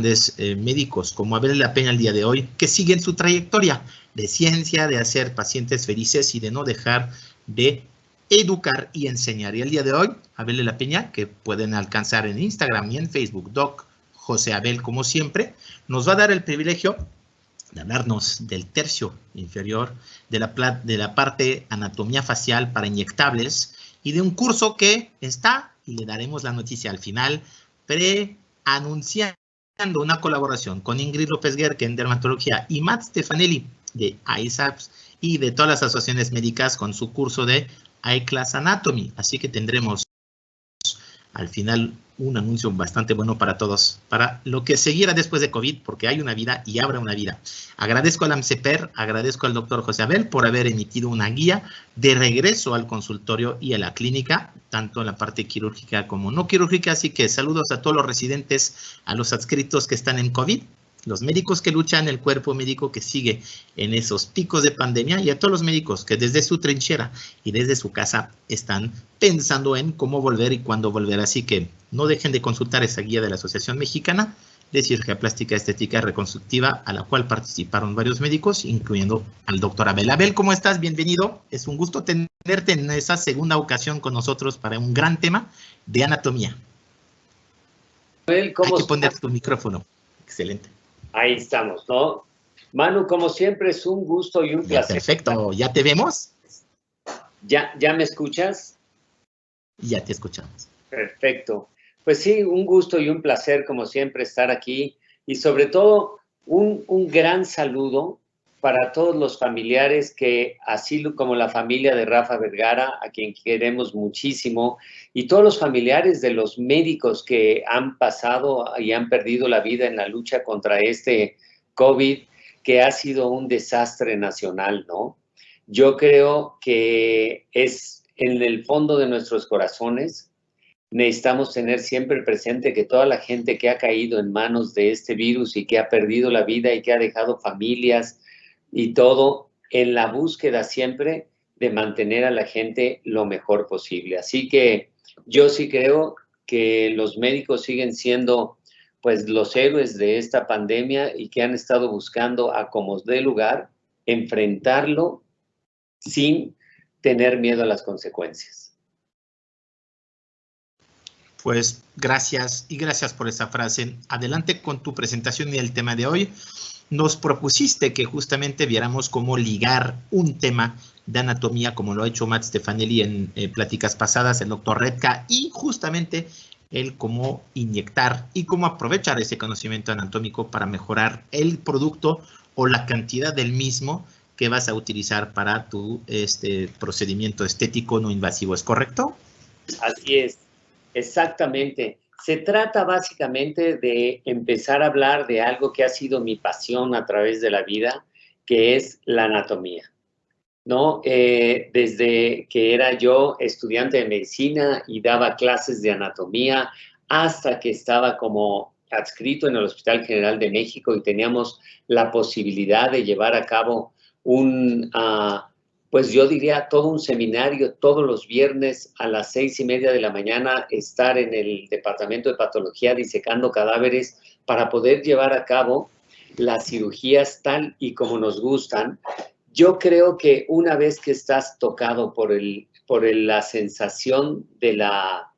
médicos como Abel de la Peña el día de hoy, que siguen su trayectoria de ciencia, de hacer pacientes felices y de no dejar de educar y enseñar. Y el día de hoy, Abel de la Peña, que pueden alcanzar en Instagram y en Facebook, Doc José Abel, como siempre, nos va a dar el privilegio de hablarnos del tercio inferior, de la parte anatomía facial para inyectables y de un curso que está, y le daremos la noticia al final, preanunciando una colaboración con Ingrid López-Guerque en dermatología y Matt Stefanelli de ISAPS y de todas las asociaciones médicas con su curso de iClass Anatomy. Así que tendremos al final un anuncio bastante bueno para todos, para lo que seguirá después de COVID, porque hay una vida y habrá una vida. Agradezco al AMCEPER, agradezco al doctor José Abel por haber emitido una guía de regreso al consultorio y a la clínica, tanto en la parte quirúrgica como no quirúrgica, así que saludos a todos los residentes, a los adscritos que están en COVID, los médicos que luchan, el cuerpo médico que sigue en esos picos de pandemia y a todos los médicos que desde su trinchera y desde su casa están pensando en cómo volver y cuándo volver. Así que no dejen de consultar esa guía de la Asociación Mexicana de Cirugía Plástica, Estética y Reconstructiva, a la cual participaron varios médicos, incluyendo al doctor Abel. Abel, ¿cómo estás? Bienvenido. Es un gusto tenerte en esa segunda ocasión con nosotros para un gran tema de anatomía. Abel, hay que poner tu micrófono. Excelente. Ahí estamos, ¿no? Manu, como siempre, es un gusto y un placer. Perfecto, ¿ya te vemos? ¿Ya me escuchas? Ya te escuchamos. Perfecto. Pues sí, un gusto y un placer, como siempre, estar aquí. Y sobre todo, un gran saludo para todos los familiares que, así como la familia de Rafa Vergara, a quien queremos muchísimo, y todos los familiares de los médicos que han pasado y han perdido la vida en la lucha contra este COVID, que ha sido un desastre nacional, ¿no? Yo creo que es en el fondo de nuestros corazones. Necesitamos tener siempre presente que toda la gente que ha caído en manos de este virus y que ha perdido la vida y que ha dejado familias y todo, en la búsqueda siempre de mantener a la gente lo mejor posible. Así que yo sí creo que los médicos siguen siendo pues los héroes de esta pandemia y que han estado buscando a como dé lugar enfrentarlo sin tener miedo a las consecuencias. Pues gracias y gracias por esa frase. Adelante con tu presentación y el tema de hoy. Nos propusiste que justamente viéramos cómo ligar un tema de anatomía, como lo ha hecho Matt Stefanelli en pláticas pasadas, el doctor Redka, y justamente el cómo inyectar y cómo aprovechar ese conocimiento anatómico para mejorar el producto o la cantidad del mismo que vas a utilizar para tu procedimiento estético no invasivo. ¿Es correcto? Así es, exactamente. Se trata básicamente de empezar a hablar de algo que ha sido mi pasión a través de la vida, que es la anatomía, ¿no? Desde que era yo estudiante de medicina y daba clases de anatomía, hasta que estaba como adscrito en el Hospital General de México y teníamos la posibilidad de llevar a cabo pues yo diría todo un seminario todos los viernes a las 6:30 de la mañana, estar en el departamento de patología disecando cadáveres para poder llevar a cabo las cirugías tal y como nos gustan. Yo creo que una vez que estás tocado por la sensación de la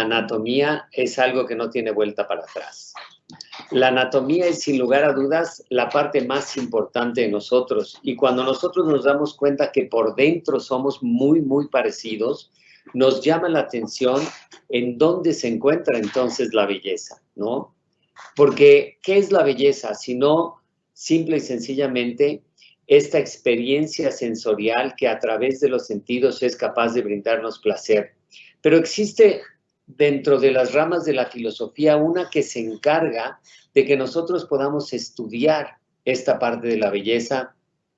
anatomía, es algo que no tiene vuelta para atrás. La anatomía es, sin lugar a dudas, la parte más importante de nosotros. Y cuando nosotros nos damos cuenta que por dentro somos muy, muy parecidos, nos llama la atención en dónde se encuentra entonces la belleza, ¿no? Porque, ¿qué es la belleza? Sino, simple y sencillamente, esta experiencia sensorial que a través de los sentidos es capaz de brindarnos placer. Pero existe dentro de las ramas de la filosofía una que se encarga de que nosotros podamos estudiar esta parte de la belleza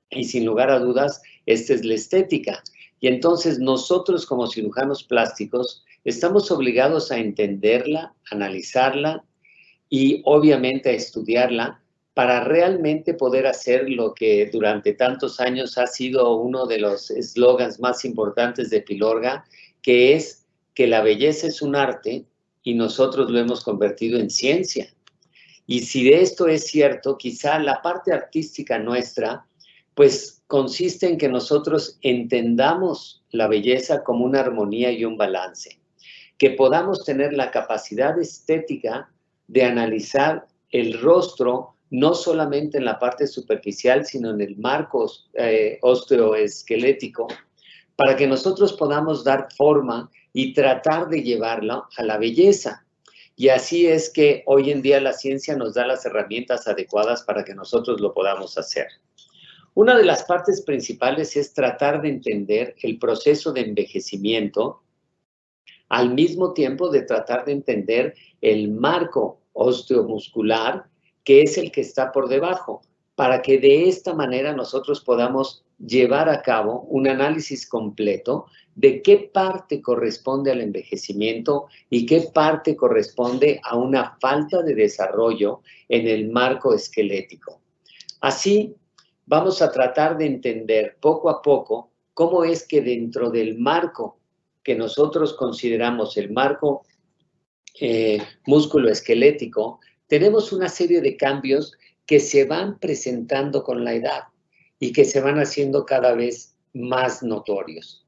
y sin lugar a dudas, esta es la estética. Y entonces nosotros como cirujanos plásticos estamos obligados a entenderla, analizarla y obviamente a estudiarla para realmente poder hacer lo que durante tantos años ha sido uno de los eslogans más importantes de Filorga, que es que la belleza es un arte y nosotros lo hemos convertido en ciencia. Y si de esto es cierto, quizá la parte artística nuestra, pues consiste en que nosotros entendamos la belleza como una armonía y un balance, que podamos tener la capacidad estética de analizar el rostro, no solamente en la parte superficial, sino en el marco osteoesquelético, para que nosotros podamos dar forma y tratar de llevarlo a la belleza. Y así es que hoy en día la ciencia nos da las herramientas adecuadas para que nosotros lo podamos hacer. Una de las partes principales es tratar de entender el proceso de envejecimiento, al mismo tiempo de tratar de entender el marco osteomuscular, que es el que está por debajo, para que de esta manera nosotros podamos llevar a cabo un análisis completo de qué parte corresponde al envejecimiento y qué parte corresponde a una falta de desarrollo en el marco esquelético. Así, vamos a tratar de entender poco a poco cómo es que dentro del marco que nosotros consideramos el marco músculo-esquelético, tenemos una serie de cambios que se van presentando con la edad y que se van haciendo cada vez más notorios.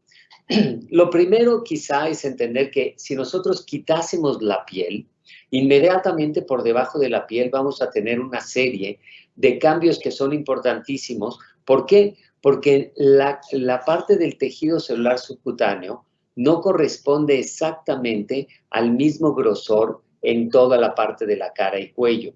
Lo primero quizá es entender que si nosotros quitásemos la piel, inmediatamente por debajo de la piel vamos a tener una serie de cambios que son importantísimos. ¿Por qué? Porque la parte del tejido celular subcutáneo no corresponde exactamente al mismo grosor en toda la parte de la cara y cuello.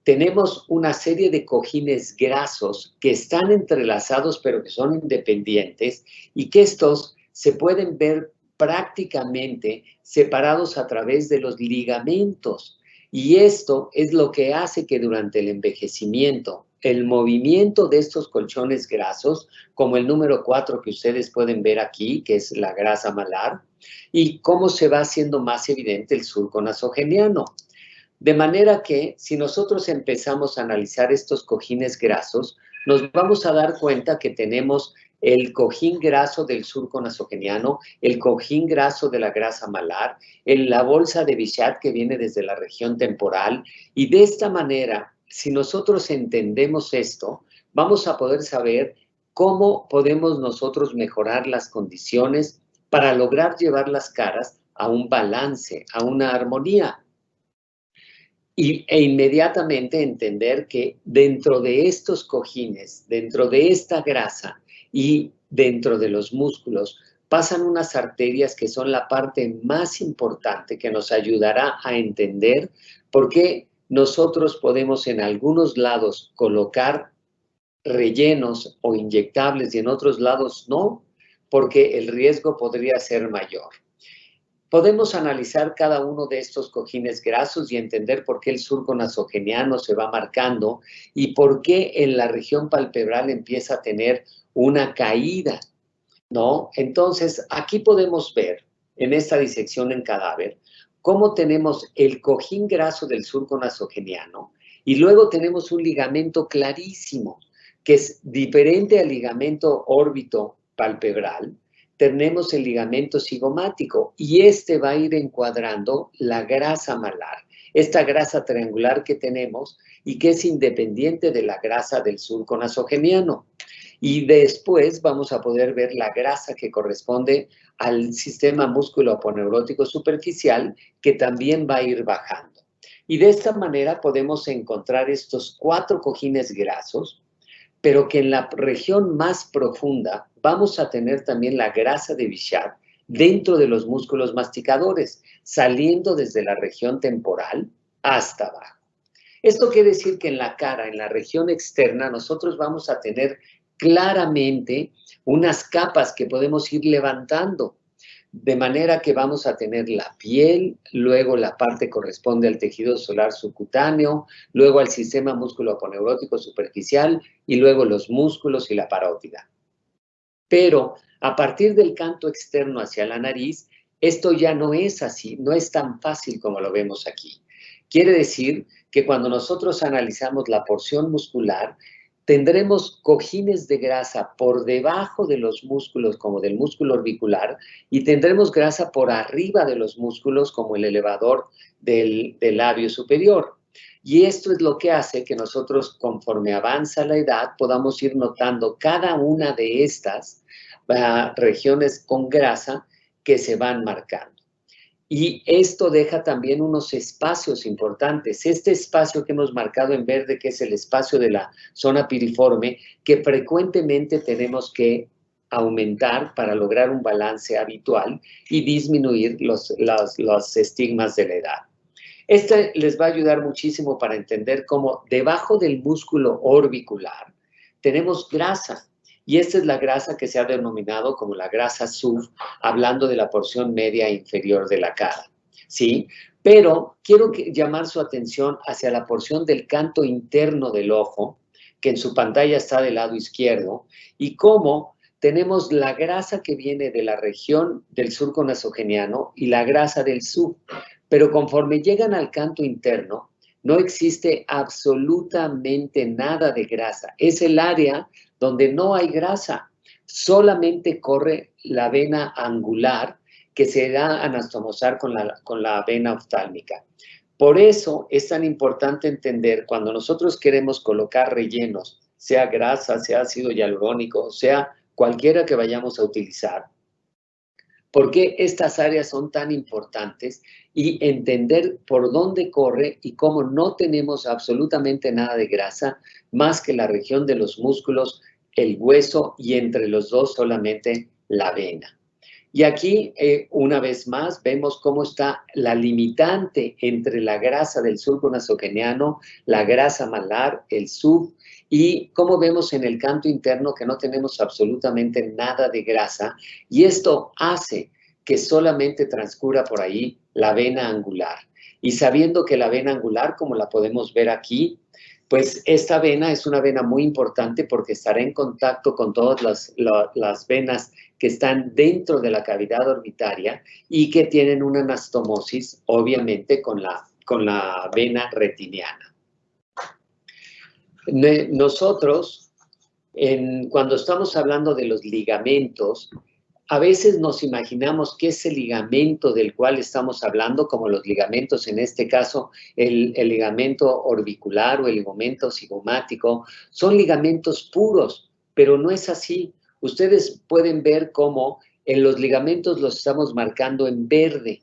Tenemos una serie de cojines grasos que están entrelazados pero que son independientes y que estos se pueden ver prácticamente separados a través de los ligamentos. Y esto es lo que hace que durante el envejecimiento, el movimiento de estos colchones grasos, como el número 4 que ustedes pueden ver aquí, que es la grasa malar, y cómo se va haciendo más evidente el surco nasogeniano. De manera que si nosotros empezamos a analizar estos cojines grasos, nos vamos a dar cuenta que tenemos el cojín graso del surco nasogeniano, el cojín graso de la grasa malar, la bolsa de Bichat que viene desde la región temporal, y de esta manera, si nosotros entendemos esto, vamos a poder saber cómo podemos nosotros mejorar las condiciones para lograr llevar las caras a un balance, a una armonía. E inmediatamente entender que dentro de estos cojines, dentro de esta grasa y dentro de los músculos, pasan unas arterias que son la parte más importante que nos ayudará a entender por qué nosotros podemos en algunos lados colocar rellenos o inyectables y en otros lados no, porque el riesgo podría ser mayor. Podemos analizar cada uno de estos cojines grasos y entender por qué el surco nasogeniano se va marcando y por qué en la región palpebral empieza a tener una caída, ¿no? Entonces, aquí podemos ver, en esta disección en cadáver, cómo tenemos el cojín graso del surco nasogeniano y luego tenemos un ligamento clarísimo, que es diferente al ligamento órbito palpebral. Tenemos el ligamento cigomático y este va a ir encuadrando la grasa malar, esta grasa triangular que tenemos y que es independiente de la grasa del surco nasogeniano. Y después vamos a poder ver la grasa que corresponde al sistema músculo-aponeurótico superficial, que también va a ir bajando. Y de esta manera podemos encontrar estos 4 cojines grasos, pero que en la región más profunda vamos a tener también la grasa de Bichat dentro de los músculos masticadores, saliendo desde la región temporal hasta abajo. Esto quiere decir que en la cara, en la región externa, nosotros vamos a tener claramente unas capas que podemos ir levantando, de manera que vamos a tener la piel, luego la parte corresponde al tejido solar subcutáneo, luego al sistema músculo-aponeurótico superficial y luego los músculos y la parótida. Pero a partir del canto externo hacia la nariz, esto ya no es así, no es tan fácil como lo vemos aquí. Quiere decir que cuando nosotros analizamos la porción muscular, tendremos cojines de grasa por debajo de los músculos, como del músculo orbicular, y tendremos grasa por arriba de los músculos, como el elevador del labio superior. Y esto es lo que hace que nosotros, conforme avanza la edad, podamos ir notando cada una de estas regiones con grasa que se van marcando. Y esto deja también unos espacios importantes. Este espacio que hemos marcado en verde, que es el espacio de la zona piriforme, que frecuentemente tenemos que aumentar para lograr un balance habitual y disminuir los estigmas de la edad. Este les va a ayudar muchísimo para entender cómo debajo del músculo orbicular tenemos grasa. Y esta es la grasa que se ha denominado como la grasa SUV, hablando de la porción media e inferior de la cara, ¿sí? Pero quiero llamar su atención hacia la porción del canto interno del ojo, que en su pantalla está del lado izquierdo, y cómo tenemos la grasa que viene de la región del surco nasogeniano y la grasa del SUV. Pero conforme llegan al canto interno, no existe absolutamente nada de grasa. Es el área donde no hay grasa, solamente corre la vena angular que se da a anastomosar con la vena oftálmica. Por eso es tan importante entender cuando nosotros queremos colocar rellenos, sea grasa, sea ácido hialurónico, sea cualquiera que vayamos a utilizar, por qué estas áreas son tan importantes y entender por dónde corre y cómo no tenemos absolutamente nada de grasa más que la región de los músculos, el hueso y entre los dos solamente la vena. Y aquí, una vez más, vemos cómo está la limitante entre la grasa del surco nasogeniano, la grasa malar, el SUV, y cómo vemos en el canto interno que no tenemos absolutamente nada de grasa, y esto hace que solamente transcurra por ahí la vena angular. Y sabiendo que la vena angular, como la podemos ver aquí, pues esta vena es una vena muy importante porque estará en contacto con todas las venas que están dentro de la cavidad orbitaria y que tienen una anastomosis, obviamente, con la vena retiniana. Nosotros, cuando estamos hablando de los ligamentos, a veces nos imaginamos que ese ligamento del cual estamos hablando, como los ligamentos, en este caso, el ligamento orbicular o el ligamento cigomático, son ligamentos puros, pero no es así. Ustedes pueden ver cómo en los ligamentos los estamos marcando en verde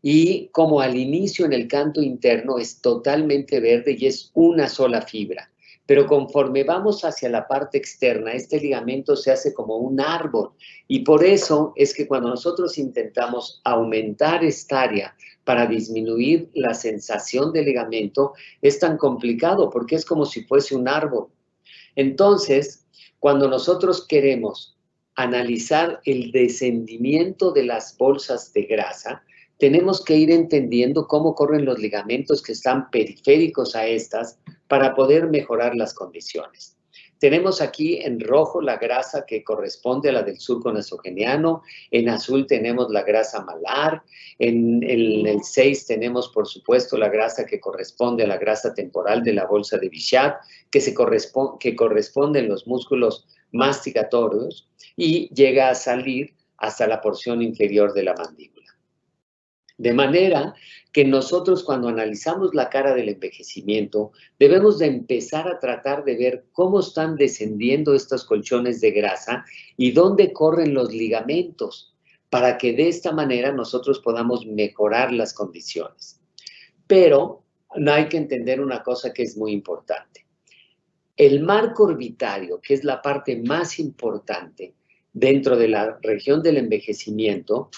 y como al inicio en el canto interno es totalmente verde y es una sola fibra. Pero conforme vamos hacia la parte externa, este ligamento se hace como un árbol. Y por eso es que cuando nosotros intentamos aumentar esta área para disminuir la sensación del ligamento, es tan complicado porque es como si fuese un árbol. Entonces, cuando nosotros queremos analizar el descendimiento de las bolsas de grasa, tenemos que ir entendiendo cómo corren los ligamentos que están periféricos a estas para poder mejorar las condiciones. Tenemos aquí en rojo la grasa que corresponde a la del surco nasogeniano, en azul tenemos la grasa malar, en el 6 tenemos por supuesto la grasa que corresponde a la grasa temporal de la bolsa de Bichat, que corresponde en los músculos masticatorios y llega a salir hasta la porción inferior de la mandíbula. De manera que nosotros cuando analizamos la cara del envejecimiento, debemos de empezar a tratar de ver cómo están descendiendo estos colchones de grasa y dónde corren los ligamentos, para que de esta manera nosotros podamos mejorar las condiciones. Pero no hay que entender una cosa que es muy importante. El marco orbitario, que es la parte más importante dentro de la región del envejecimiento,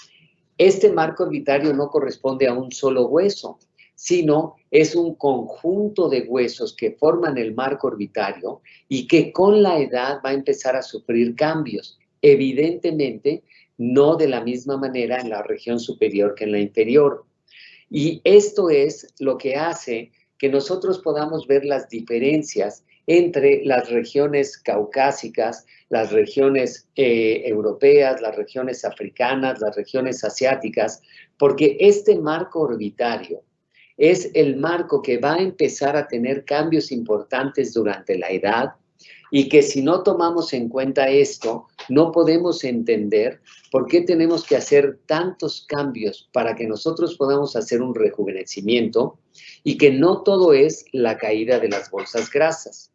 este marco orbitario no corresponde a un solo hueso, sino es un conjunto de huesos que forman el marco orbitario y que con la edad va a empezar a sufrir cambios. Evidentemente, no de la misma manera en la región superior que en la inferior. Y esto es lo que hace que nosotros podamos ver las diferencias entre las regiones caucásicas, las regiones europeas, las regiones africanas, las regiones asiáticas, porque este marco orbitario es el marco que va a empezar a tener cambios importantes durante la edad Y que si no tomamos en cuenta esto, no podemos entender por qué tenemos que hacer tantos cambios para que nosotros podamos hacer un rejuvenecimiento y que no todo es la caída de las bolsas grasas.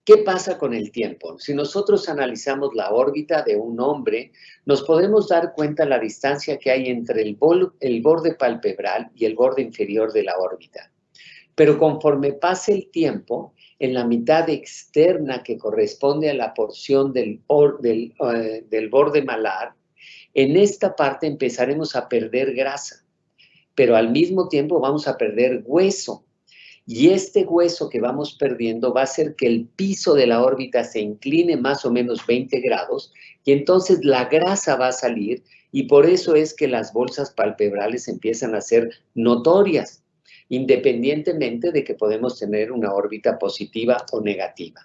¿Qué pasa con el tiempo? Si nosotros analizamos la órbita de un hombre, nos podemos dar cuenta la distancia que hay entre el borde palpebral y el borde inferior de la órbita. Pero conforme pase el tiempo, en la mitad externa que corresponde a la porción del borde malar, en esta parte empezaremos a perder grasa, pero al mismo tiempo vamos a perder hueso. Y este hueso que vamos perdiendo va a hacer que el piso de la órbita se incline más o menos 20 grados y entonces la grasa va a salir y por eso es que las bolsas palpebrales empiezan a ser notorias, independientemente de que podemos tener una órbita positiva o negativa.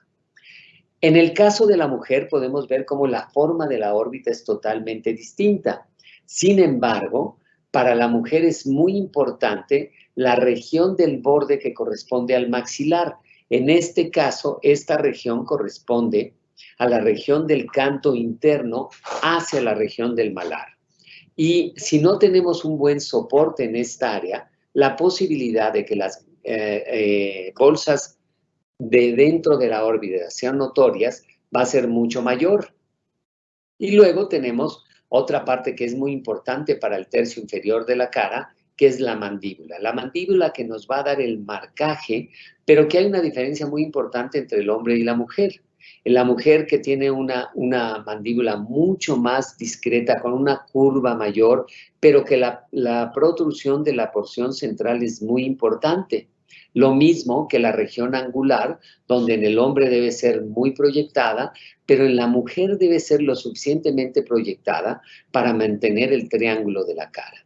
En el caso de la mujer podemos ver cómo la forma de la órbita es totalmente distinta. Sin embargo, para la mujer es muy importante la región del borde que corresponde al maxilar. En este caso, esta región corresponde a la región del canto interno hacia la región del malar. Y si no tenemos un buen soporte en esta área, la posibilidad de que las bolsas de dentro de la órbita sean notorias va a ser mucho mayor. Y luego tenemos otra parte que es muy importante para el tercio inferior de la cara, que es la mandíbula. La mandíbula que nos va a dar el marcaje, pero que hay una diferencia muy importante entre el hombre y la mujer. En la mujer que tiene una mandíbula mucho más discreta, con una curva mayor, pero que la protrusión de la porción central es muy importante. Lo mismo que la región angular, donde en el hombre debe ser muy proyectada, pero en la mujer debe ser lo suficientemente proyectada para mantener el triángulo de la cara.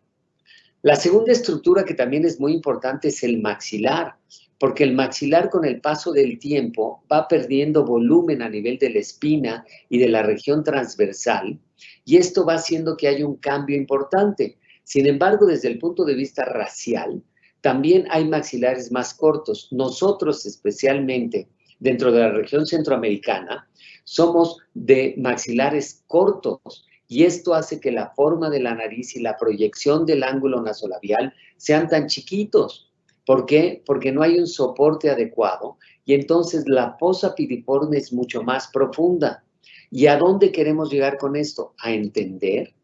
La segunda estructura que también es muy importante es el maxilar, porque el maxilar con el paso del tiempo va perdiendo volumen a nivel de la espina y de la región transversal, y esto va haciendo que haya un cambio importante. Sin embargo, desde el punto de vista racial, también hay maxilares más cortos. Nosotros, especialmente dentro de la región centroamericana, somos de maxilares cortos y esto hace que la forma de la nariz y la proyección del ángulo nasolabial sean tan chiquitos. ¿Por qué? Porque no hay un soporte adecuado y entonces la fosa piriforme es mucho más profunda. ¿Y a dónde queremos llegar con esto? A entender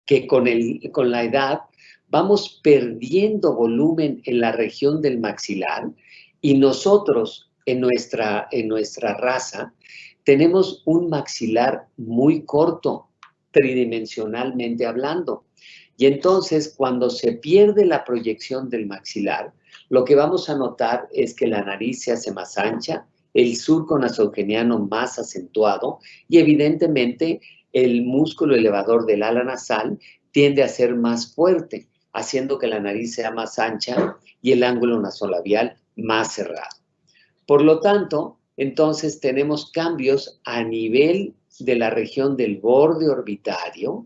que con la edad vamos perdiendo volumen en la región del maxilar y nosotros en nuestra raza tenemos un maxilar muy corto, tridimensionalmente hablando. Y entonces, cuando se pierde la proyección del maxilar, lo que vamos a notar es que la nariz se hace más ancha, el surco nasogeniano más acentuado y evidentemente el músculo elevador del ala nasal tiende a ser más fuerte, haciendo que la nariz sea más ancha y el ángulo nasolabial más cerrado. Por lo tanto, entonces tenemos cambios a nivel de la región del borde orbitario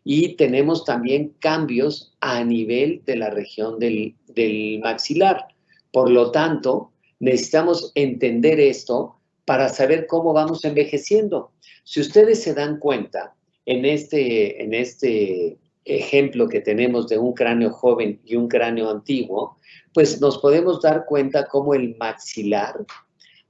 y tenemos también cambios a nivel de la región del maxilar. Por lo tanto, necesitamos entender esto para saber cómo vamos envejeciendo. Si ustedes se dan cuenta, en este ejemplo que tenemos de un cráneo joven y un cráneo antiguo, pues nos podemos dar cuenta cómo el maxilar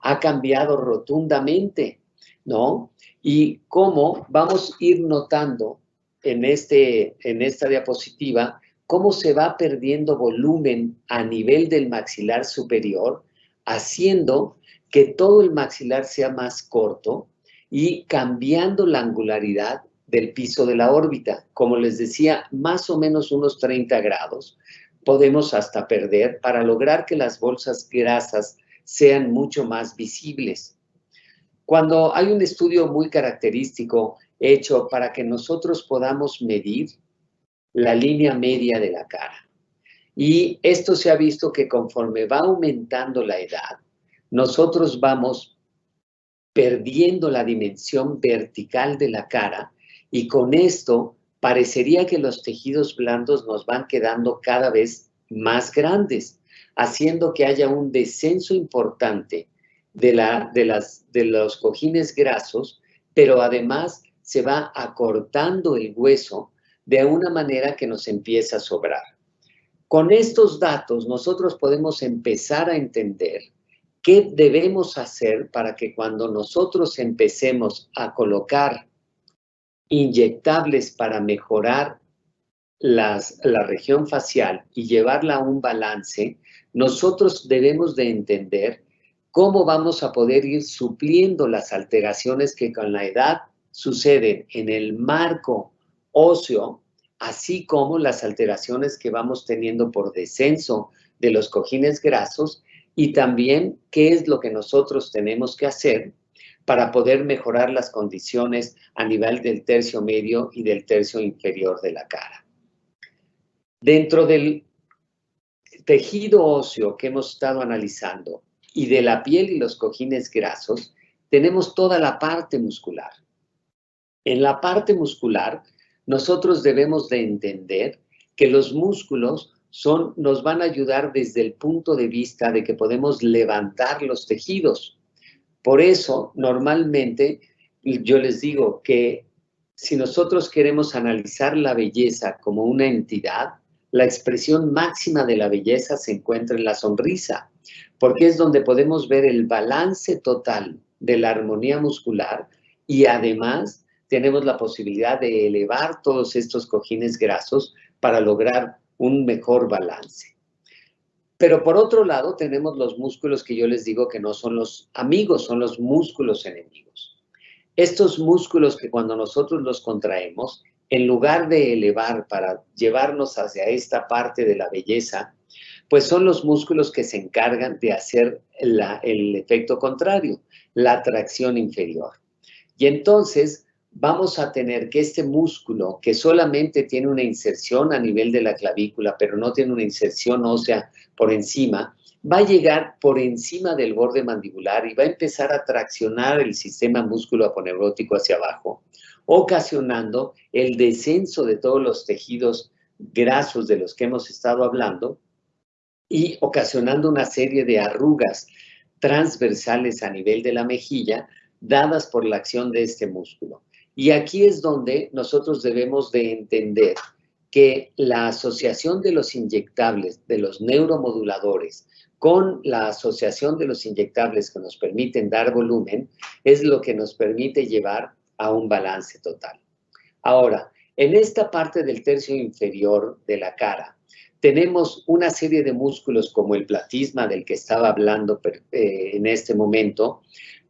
ha cambiado rotundamente, ¿no? Y cómo vamos a ir notando en esta diapositiva cómo se va perdiendo volumen a nivel del maxilar superior, haciendo que todo el maxilar sea más corto y cambiando la angularidad del piso de la órbita. Como les decía, más o menos unos 30 grados podemos hasta perder para lograr que las bolsas grasas sean mucho más visibles. Cuando hay un estudio muy característico hecho para que nosotros podamos medir la línea media de la cara. Y esto se ha visto que conforme va aumentando la edad, nosotros vamos perdiendo la dimensión vertical de la cara y con esto parecería que los tejidos blandos nos van quedando cada vez más grandes, haciendo que haya un descenso importante de los cojines grasos, pero además se va acortando el hueso de una manera que nos empieza a sobrar. Con estos datos nosotros podemos empezar a entender qué debemos hacer para que cuando nosotros empecemos a colocar inyectables para mejorar la región facial y llevarla a un balance, nosotros debemos de entender cómo vamos a poder ir supliendo las alteraciones que con la edad suceden en el marco óseo, así como las alteraciones que vamos teniendo por descenso de los cojines grasos, y también qué es lo que nosotros tenemos que hacer para poder mejorar las condiciones a nivel del tercio medio y del tercio inferior de la cara. Dentro del tejido óseo que hemos estado analizando y de la piel y los cojines grasos, tenemos toda la parte muscular. En la parte muscular, nosotros debemos de entender que los músculos nos van a ayudar desde el punto de vista de que podemos levantar los tejidos. Por eso, normalmente, yo les digo que si nosotros queremos analizar la belleza como una entidad, la expresión máxima de la belleza se encuentra en la sonrisa, porque es donde podemos ver el balance total de la armonía muscular y además tenemos la posibilidad de elevar todos estos cojines grasos para lograr un mejor balance. Pero por otro lado tenemos los músculos que yo les digo que no son los amigos, son los músculos enemigos. Estos músculos que cuando nosotros los contraemos, en lugar de elevar para llevarnos hacia esta parte de la belleza, pues son los músculos que se encargan de hacer el efecto contrario, la atracción inferior. Y entonces vamos a tener que este músculo, que solamente tiene una inserción a nivel de la clavícula, pero no tiene una inserción ósea por encima, va a llegar por encima del borde mandibular y va a empezar a traccionar el sistema músculo-aponeurótico hacia abajo, ocasionando el descenso de todos los tejidos grasos de los que hemos estado hablando y ocasionando una serie de arrugas transversales a nivel de la mejilla dadas por la acción de este músculo. Y aquí es donde nosotros debemos de entender que la asociación de los inyectables, de los neuromoduladores, con la asociación de los inyectables que nos permiten dar volumen, es lo que nos permite llevar a un balance total. Ahora, en esta parte del tercio inferior de la cara, tenemos una serie de músculos como el platisma del que estaba hablando en este momento,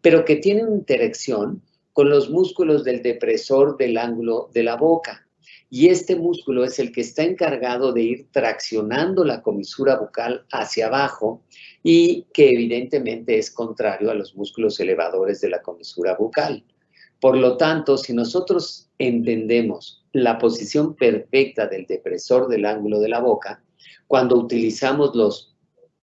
pero que tienen interacción con los músculos del depresor del ángulo de la boca. Y este músculo es el que está encargado de ir traccionando la comisura bucal hacia abajo y que evidentemente es contrario a los músculos elevadores de la comisura bucal. Por lo tanto, si nosotros entendemos la posición perfecta del depresor del ángulo de la boca, cuando utilizamos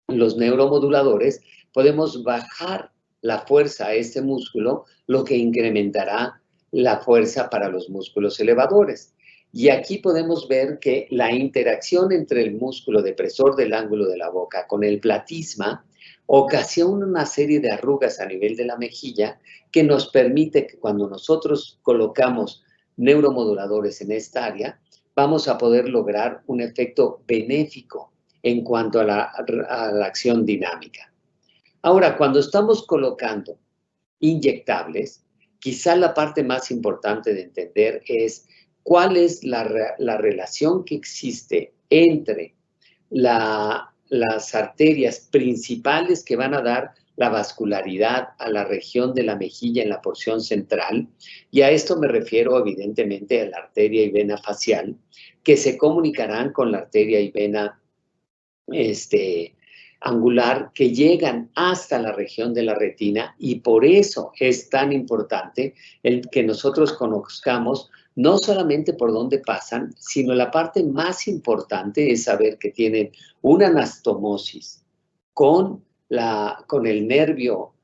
los neuromoduladores, podemos bajar la fuerza a este músculo, lo que incrementará la fuerza para los músculos elevadores. Y aquí podemos ver que la interacción entre el músculo depresor del ángulo de la boca con el platisma ocasiona una serie de arrugas a nivel de la mejilla que nos permite que cuando nosotros colocamos neuromoduladores en esta área, vamos a poder lograr un efecto benéfico en cuanto a la acción dinámica. Ahora, cuando estamos colocando inyectables, quizá la parte más importante de entender es cuál es la relación que existe entre las arterias principales que van a dar la vascularidad a la región de la mejilla en la porción central, y a esto me refiero evidentemente a la arteria y vena facial, que se comunicarán con la arteria y vena angular que llegan hasta la región de la retina, y por eso es tan importante el que nosotros conozcamos no solamente por dónde pasan, sino la parte más importante es saber que tienen una anastomosis con el nervio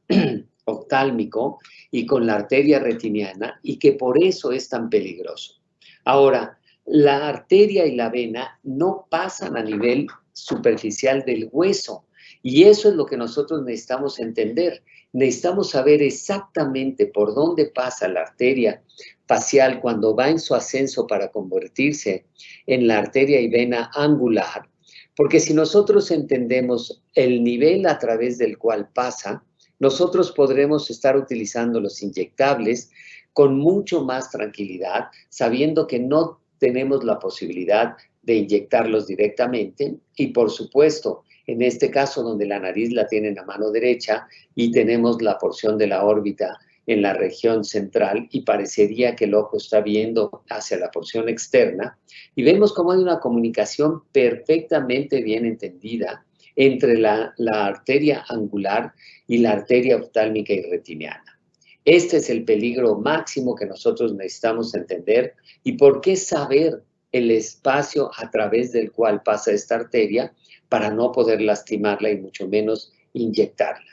oftálmico y con la arteria retiniana, y que por eso es tan peligroso. Ahora, la arteria y la vena no pasan a nivel superficial del hueso, Y eso es lo que nosotros necesitamos entender. Necesitamos saber exactamente por dónde pasa la arteria facial cuando va en su ascenso para convertirse en la arteria y vena angular. Porque si nosotros entendemos el nivel a través del cual pasa, nosotros podremos estar utilizando los inyectables con mucho más tranquilidad, sabiendo que no tenemos la posibilidad de inyectarlos directamente y, por supuesto, en este caso donde la nariz la tiene en la mano derecha y tenemos la porción de la órbita en la región central y parecería que el ojo está viendo hacia la porción externa y vemos cómo hay una comunicación perfectamente bien entendida entre la arteria angular y la arteria oftálmica y retiniana. Este es el peligro máximo que nosotros necesitamos entender y por qué saber el espacio a través del cual pasa esta arteria para no poder lastimarla y mucho menos inyectarla.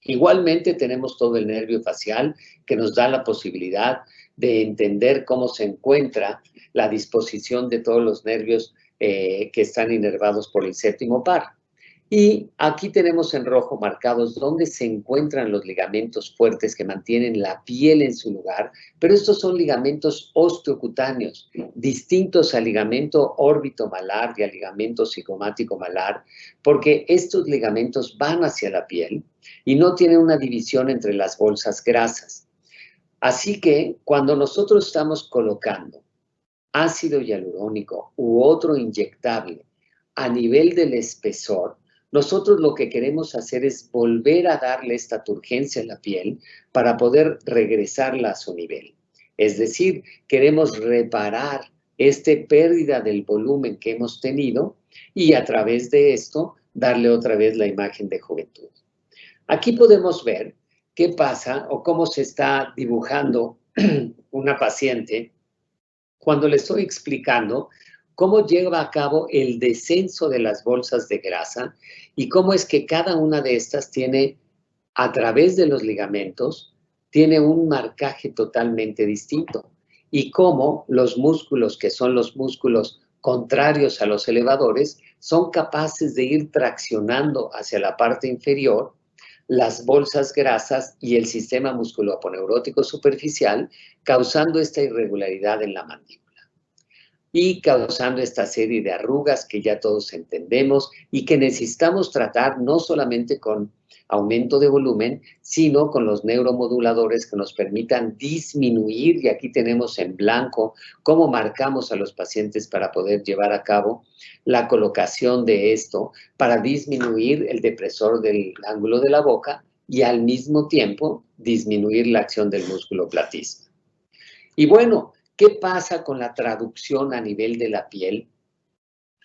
Igualmente tenemos todo el nervio facial que nos da la posibilidad de entender cómo se encuentra la disposición de todos los nervios que están inervados por el séptimo par. Y aquí tenemos en rojo marcados dónde se encuentran los ligamentos fuertes que mantienen la piel en su lugar, pero estos son ligamentos osteocutáneos, distintos al ligamento órbito-malar y al ligamento cigomático-malar, porque estos ligamentos van hacia la piel y no tienen una división entre las bolsas grasas. Así que cuando nosotros estamos colocando ácido hialurónico u otro inyectable a nivel del espesor, nosotros lo que queremos hacer es volver a darle esta turgencia a la piel para poder regresarla a su nivel. Es decir, queremos reparar esta pérdida del volumen que hemos tenido y a través de esto darle otra vez la imagen de juventud. Aquí podemos ver qué pasa o cómo se está dibujando una paciente cuando le estoy explicando cómo lleva a cabo el descenso de las bolsas de grasa y cómo es que cada una de estas tiene, a través de los ligamentos, tiene un marcaje totalmente distinto. Y cómo los músculos, que son los músculos contrarios a los elevadores, son capaces de ir traccionando hacia la parte inferior las bolsas grasas y el sistema musculoaponeurótico superficial, causando esta irregularidad en la mandíbula y causando esta serie de arrugas que ya todos entendemos y que necesitamos tratar no solamente con aumento de volumen, sino con los neuromoduladores que nos permitan disminuir, y aquí tenemos en blanco cómo marcamos a los pacientes para poder llevar a cabo la colocación de esto, para disminuir el depresor del ángulo de la boca y al mismo tiempo disminuir la acción del músculo platista. Y bueno, ¿qué pasa con la traducción a nivel de la piel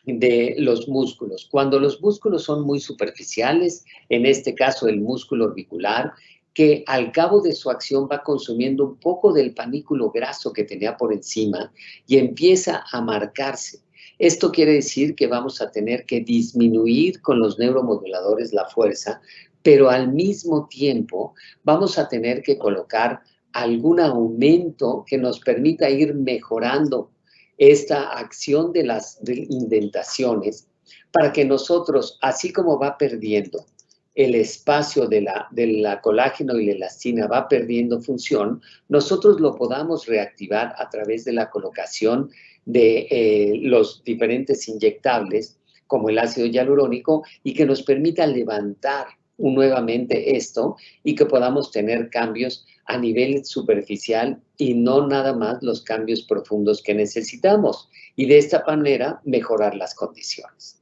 de los músculos? Cuando los músculos son muy superficiales, en este caso el músculo orbicular, que al cabo de su acción va consumiendo un poco del panículo graso que tenía por encima y empieza a marcarse. Esto quiere decir que vamos a tener que disminuir con los neuromoduladores la fuerza, pero al mismo tiempo vamos a tener que colocar algún aumento que nos permita ir mejorando esta acción de las indentaciones para que nosotros, así como va perdiendo el espacio de la colágeno y la elastina, va perdiendo función, nosotros lo podamos reactivar a través de la colocación de los diferentes inyectables, como el ácido hialurónico, y que nos permita levantar nuevamente esto y que podamos tener cambios a nivel superficial y no nada más los cambios profundos que necesitamos, y de esta manera mejorar las condiciones.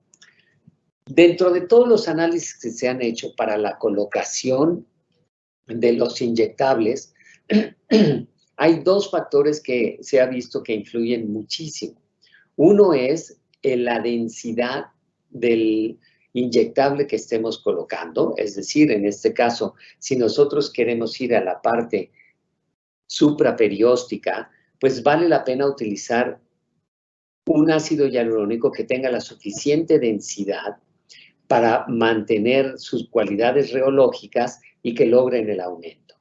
Dentro de todos los análisis que se han hecho para la colocación de los inyectables, hay dos factores que se ha visto que influyen muchísimo. Uno es la densidad del inyectable que estemos colocando, es decir, en este caso, si nosotros queremos ir a la parte supraperióstica, pues vale la pena utilizar un ácido hialurónico que tenga la suficiente densidad para mantener sus cualidades reológicas y que logren el aumento.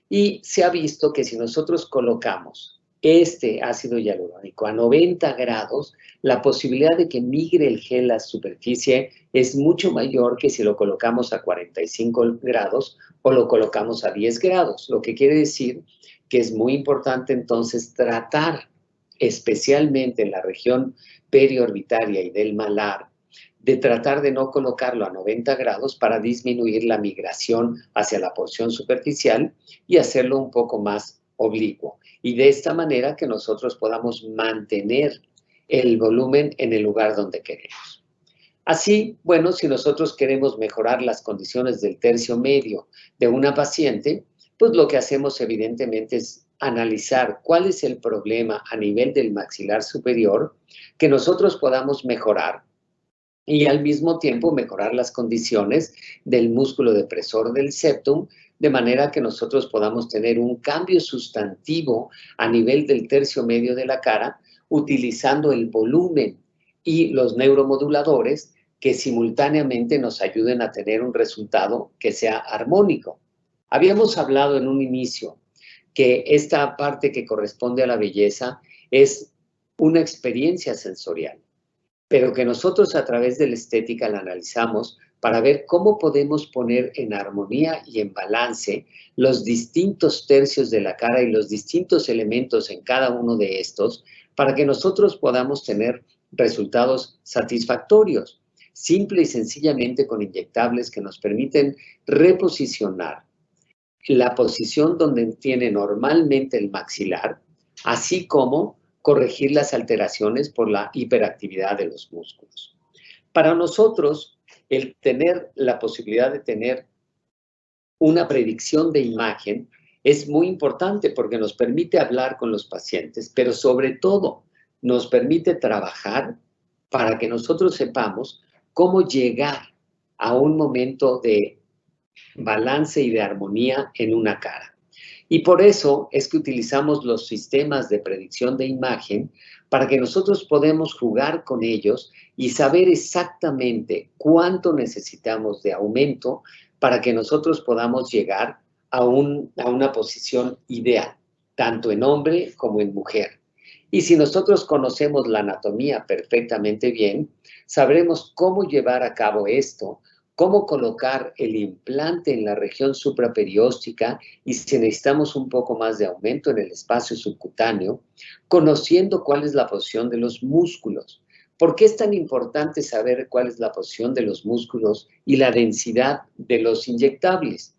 Y se ha visto que si nosotros colocamos este ácido hialurónico a 90 grados, la posibilidad de que migre el gel a la superficie es mucho mayor que si lo colocamos a 45 grados o lo colocamos a 10 grados, lo que quiere decir que es muy importante entonces tratar, especialmente en la región periorbitaria y del malar, de tratar de no colocarlo a 90 grados para disminuir la migración hacia la porción superficial y hacerlo un poco más oblicuo. Y de esta manera que nosotros podamos mantener el volumen en el lugar donde queremos. Así, bueno, si nosotros queremos mejorar las condiciones del tercio medio de una paciente, pues lo que hacemos evidentemente es analizar cuál es el problema a nivel del maxilar superior que nosotros podamos mejorar y al mismo tiempo mejorar las condiciones del músculo depresor del septum, de manera que nosotros podamos tener un cambio sustantivo a nivel del tercio medio de la cara, utilizando el volumen y los neuromoduladores que simultáneamente nos ayuden a tener un resultado que sea armónico. Habíamos hablado en un inicio que esta parte que corresponde a la belleza es una experiencia sensorial, pero que nosotros a través de la estética la analizamos para ver cómo podemos poner en armonía y en balance los distintos tercios de la cara y los distintos elementos en cada uno de estos para que nosotros podamos tener resultados satisfactorios, simple y sencillamente con inyectables que nos permiten reposicionar la posición donde tiene normalmente el maxilar, así como corregir las alteraciones por la hiperactividad de los músculos. Para nosotros, el tener la posibilidad de tener una predicción de imagen es muy importante porque nos permite hablar con los pacientes, pero sobre todo nos permite trabajar para que nosotros sepamos cómo llegar a un momento de balance y de armonía en una cara. Y por eso es que utilizamos los sistemas de predicción de imagen para que nosotros podamos jugar con ellos y saber exactamente cuánto necesitamos de aumento para que nosotros podamos llegar a una posición ideal, tanto en hombre como en mujer. Y si nosotros conocemos la anatomía perfectamente bien, sabremos cómo llevar a cabo esto, cómo colocar el implante en la región supraperióstica y si necesitamos un poco más de aumento en el espacio subcutáneo, conociendo cuál es la posición de los músculos. ¿Por qué es tan importante saber cuál es la posición de los músculos y la densidad de los inyectables?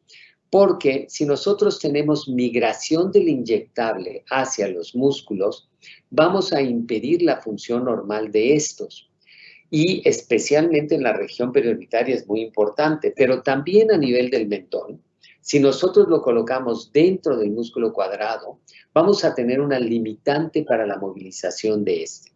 Porque si nosotros tenemos migración del inyectable hacia los músculos, vamos a impedir la función normal de estos. Y especialmente en la región periorbitaria es muy importante, pero también a nivel del mentón. Si nosotros lo colocamos dentro del músculo cuadrado, vamos a tener una limitante para la movilización de este.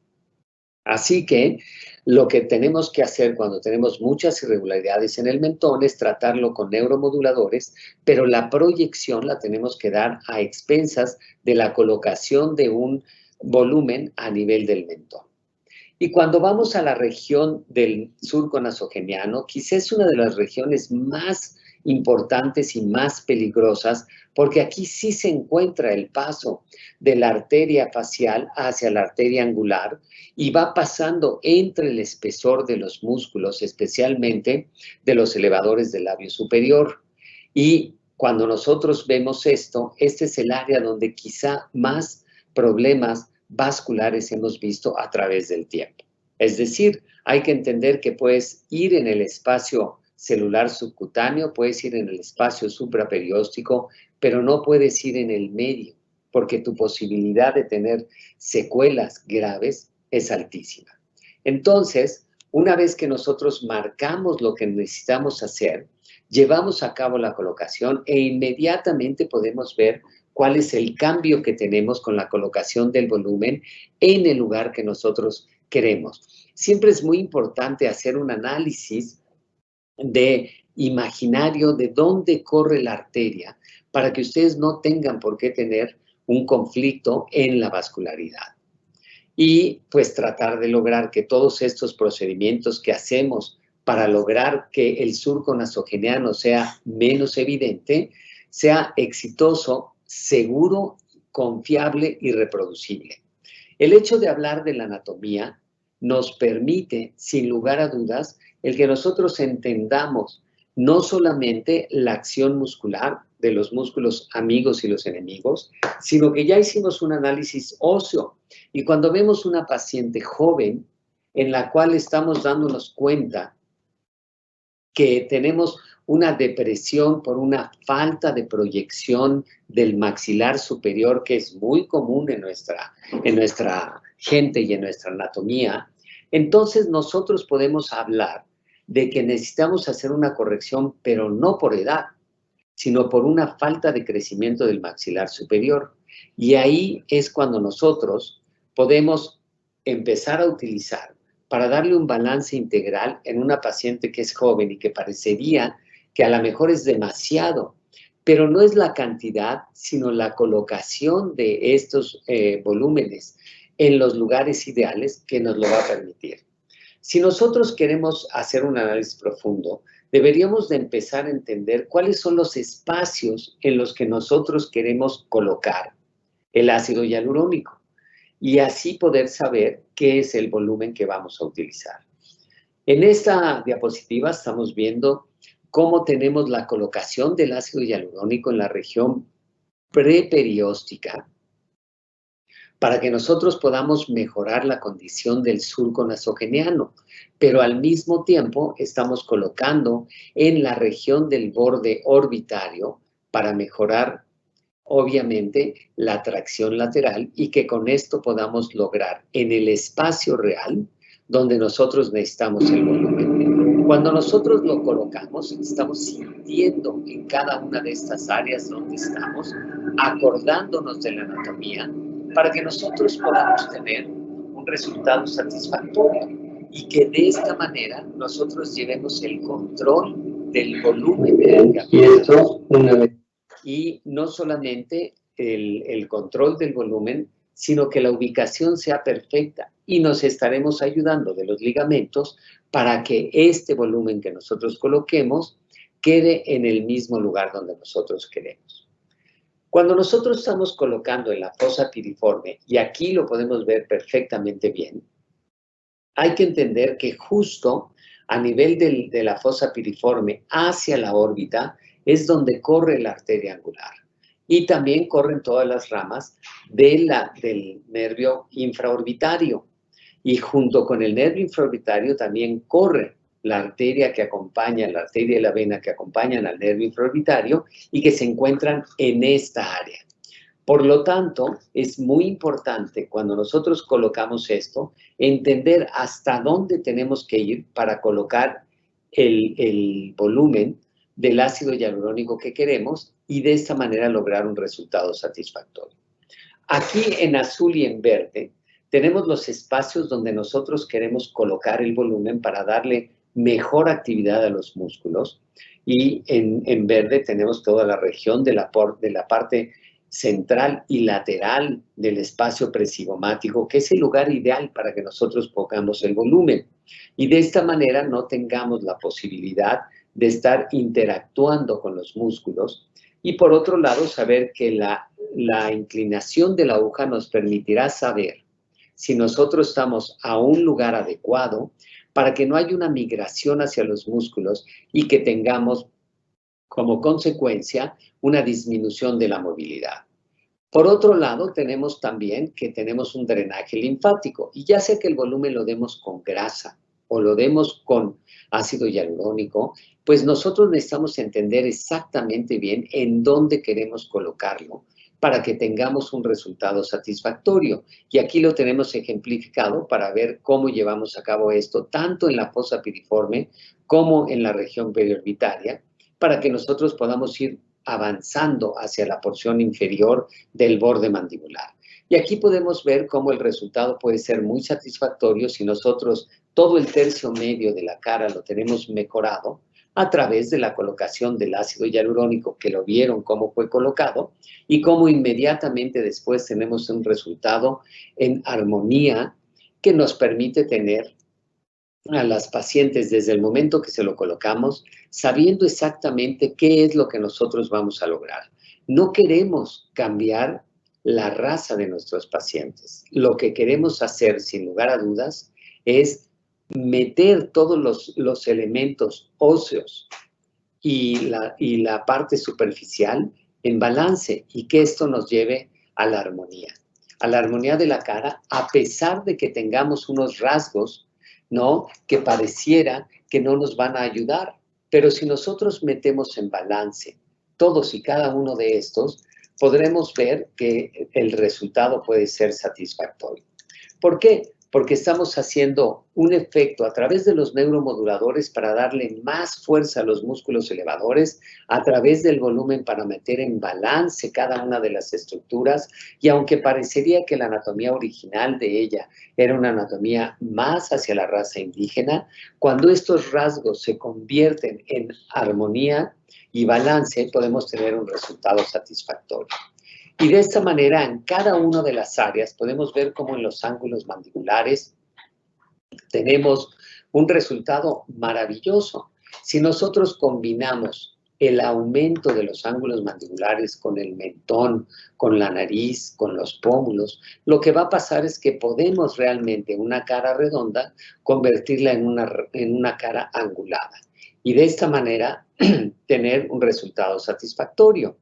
Así que lo que tenemos que hacer cuando tenemos muchas irregularidades en el mentón es tratarlo con neuromoduladores, pero la proyección la tenemos que dar a expensas de la colocación de un volumen a nivel del mentón. Y cuando vamos a la región del surco nasogeniano, quizás es una de las regiones más importantes y más peligrosas, porque aquí sí se encuentra el paso de la arteria facial hacia la arteria angular y va pasando entre el espesor de los músculos, especialmente de los elevadores del labio superior. Y cuando nosotros vemos esto, este es el área donde quizá más problemas vasculares hemos visto a través del tiempo. Es decir, hay que entender que puedes ir en el espacio celular subcutáneo, puedes ir en el espacio supraperióstico, pero no puedes ir en el medio, porque tu posibilidad de tener secuelas graves es altísima. Entonces, una vez que nosotros marcamos lo que necesitamos hacer, llevamos a cabo la colocación e inmediatamente podemos ver cuál es el cambio que tenemos con la colocación del volumen en el lugar que nosotros queremos. Siempre es muy importante hacer un análisis de imaginario de dónde corre la arteria para que ustedes no tengan por qué tener un conflicto en la vascularidad. Y pues tratar de lograr que todos estos procedimientos que hacemos para lograr que el surco nasogeniano sea menos evidente, sea exitoso, seguro confiable y reproducible. El hecho de hablar de la anatomía nos permite, sin lugar a dudas, el que nosotros entendamos no solamente la acción muscular de los músculos amigos y los enemigos, sino que ya hicimos un análisis óseo. Y cuando vemos una paciente joven en la cual estamos dándonos cuenta que tenemos una depresión por una falta de proyección del maxilar superior, que es muy común en nuestra gente y en nuestra anatomía, entonces nosotros podemos hablar de que necesitamos hacer una corrección, pero no por edad, sino por una falta de crecimiento del maxilar superior. Y ahí es cuando nosotros podemos empezar a utilizar, para darle un balance integral en una paciente que es joven y que parecería que a lo mejor es demasiado, pero no es la cantidad, sino la colocación de estos volúmenes en los lugares ideales que nos lo va a permitir. Si nosotros queremos hacer un análisis profundo, deberíamos de empezar a entender cuáles son los espacios en los que nosotros queremos colocar el ácido hialurónico y así poder saber qué es el volumen que vamos a utilizar. En esta diapositiva estamos viendo cómo tenemos la colocación del ácido hialurónico en la región preperióstica para que nosotros podamos mejorar la condición del surco nasogeniano, pero al mismo tiempo estamos colocando en la región del borde orbitario para mejorar, obviamente, la tracción lateral y que con esto podamos lograr en el espacio real donde nosotros necesitamos el volumen. Cuando nosotros lo colocamos, estamos sintiendo en cada una de estas áreas donde estamos, acordándonos de la anatomía, para que nosotros podamos tener un resultado satisfactorio y que de esta manera nosotros llevemos el control del volumen de la y no solamente el control del volumen, sino que la ubicación sea perfecta y nos estaremos ayudando de los ligamentos para que este volumen que nosotros coloquemos quede en el mismo lugar donde nosotros queremos. Cuando nosotros estamos colocando en la fosa piriforme, y aquí lo podemos ver perfectamente bien, hay que entender que justo a nivel de la fosa piriforme hacia la órbita es donde corre la arteria angular. Y también corren todas las ramas del nervio infraorbitario. Y junto con el nervio infraorbitario también corre la arteria que acompaña, la arteria y la vena que acompañan al nervio infraorbitario y que se encuentran en esta área. Por lo tanto, es muy importante cuando nosotros colocamos esto, entender hasta dónde tenemos que ir para colocar el volumen del ácido hialurónico que queremos y de esta manera lograr un resultado satisfactorio. Aquí en azul y en verde tenemos los espacios donde nosotros queremos colocar el volumen para darle mejor actividad a los músculos y en verde tenemos toda la región de la parte central y lateral del espacio presigomático, que es el lugar ideal para que nosotros pongamos el volumen. Y de esta manera no tengamos la posibilidad de estar interactuando con los músculos. Y por otro lado, saber que la inclinación de la aguja nos permitirá saber si nosotros estamos a un lugar adecuado para que no haya una migración hacia los músculos y que tengamos como consecuencia una disminución de la movilidad. Por otro lado, tenemos también que tenemos un drenaje linfático y ya sea que el volumen lo demos con grasa o lo demos con ácido hialurónico, pues nosotros necesitamos entender exactamente bien en dónde queremos colocarlo para que tengamos un resultado satisfactorio. Y aquí lo tenemos ejemplificado para ver cómo llevamos a cabo esto, tanto en la fosa piriforme como en la región periorbitaria, para que nosotros podamos ir avanzando hacia la porción inferior del borde mandibular. Y aquí podemos ver cómo el resultado puede ser muy satisfactorio si nosotros todo el tercio medio de la cara lo tenemos mejorado a través de la colocación del ácido hialurónico, que lo vieron cómo fue colocado, y cómo inmediatamente después tenemos un resultado en armonía que nos permite tener a las pacientes desde el momento que se lo colocamos, sabiendo exactamente qué es lo que nosotros vamos a lograr. No queremos cambiar la raza de nuestros pacientes. Lo que queremos hacer, sin lugar a dudas, es meter todos los elementos óseos y la parte superficial en balance y que esto nos lleve a la armonía de la cara, a pesar de que tengamos unos rasgos, ¿no?, que pareciera que no nos van a ayudar. Pero si nosotros metemos en balance todos y cada uno de estos, podremos ver que el resultado puede ser satisfactorio. ¿Por qué? Porque estamos haciendo un efecto a través de los neuromoduladores para darle más fuerza a los músculos elevadores, a través del volumen para meter en balance cada una de las estructuras, y aunque parecería que la anatomía original de ella era una anatomía más hacia la raza indígena, cuando estos rasgos se convierten en armonía y balance, podemos tener un resultado satisfactorio. Y de esta manera, en cada una de las áreas, podemos ver cómo en los ángulos mandibulares tenemos un resultado maravilloso. Si nosotros combinamos el aumento de los ángulos mandibulares con el mentón, con la nariz, con los pómulos, lo que va a pasar es que podemos realmente una cara redonda convertirla en una cara angulada. Y de esta manera tener un resultado satisfactorio.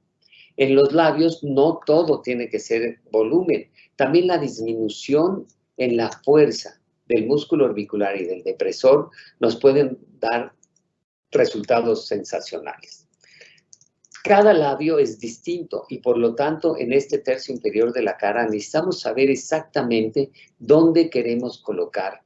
En los labios no todo tiene que ser volumen. También la disminución en la fuerza del músculo orbicular y del depresor nos pueden dar resultados sensacionales. Cada labio es distinto y por lo tanto en este tercio inferior de la cara necesitamos saber exactamente dónde queremos colocar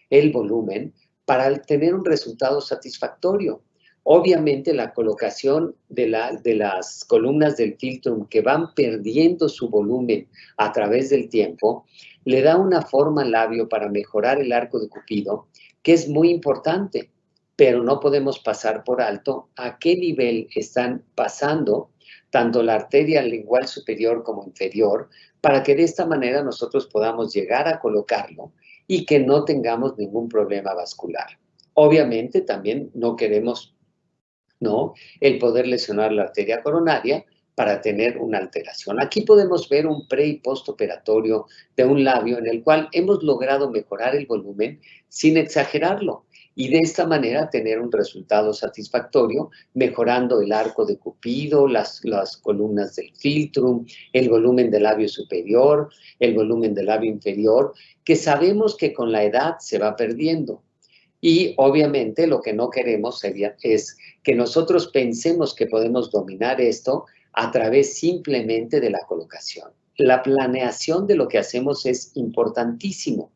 el volumen para tener un resultado satisfactorio. Obviamente la colocación de las columnas del philtrum que van perdiendo su volumen a través del tiempo le da una forma al labio para mejorar el arco de Cupido, que es muy importante, pero no podemos pasar por alto a qué nivel están pasando tanto la arteria lingual superior como inferior, para que de esta manera nosotros podamos llegar a colocarlo y que no tengamos ningún problema vascular. Obviamente también no queremos el poder lesionar la arteria coronaria para tener una alteración. Aquí podemos ver un pre- y postoperatorio de un labio en el cual hemos logrado mejorar el volumen sin exagerarlo y de esta manera tener un resultado satisfactorio, mejorando el arco de Cupido, las columnas del philtrum, el volumen del labio superior, el volumen del labio inferior, que sabemos que con la edad se va perdiendo. Y obviamente lo que no queremos es que nosotros pensemos que podemos dominar esto a través simplemente de la colocación. La planeación de lo que hacemos es importantísimo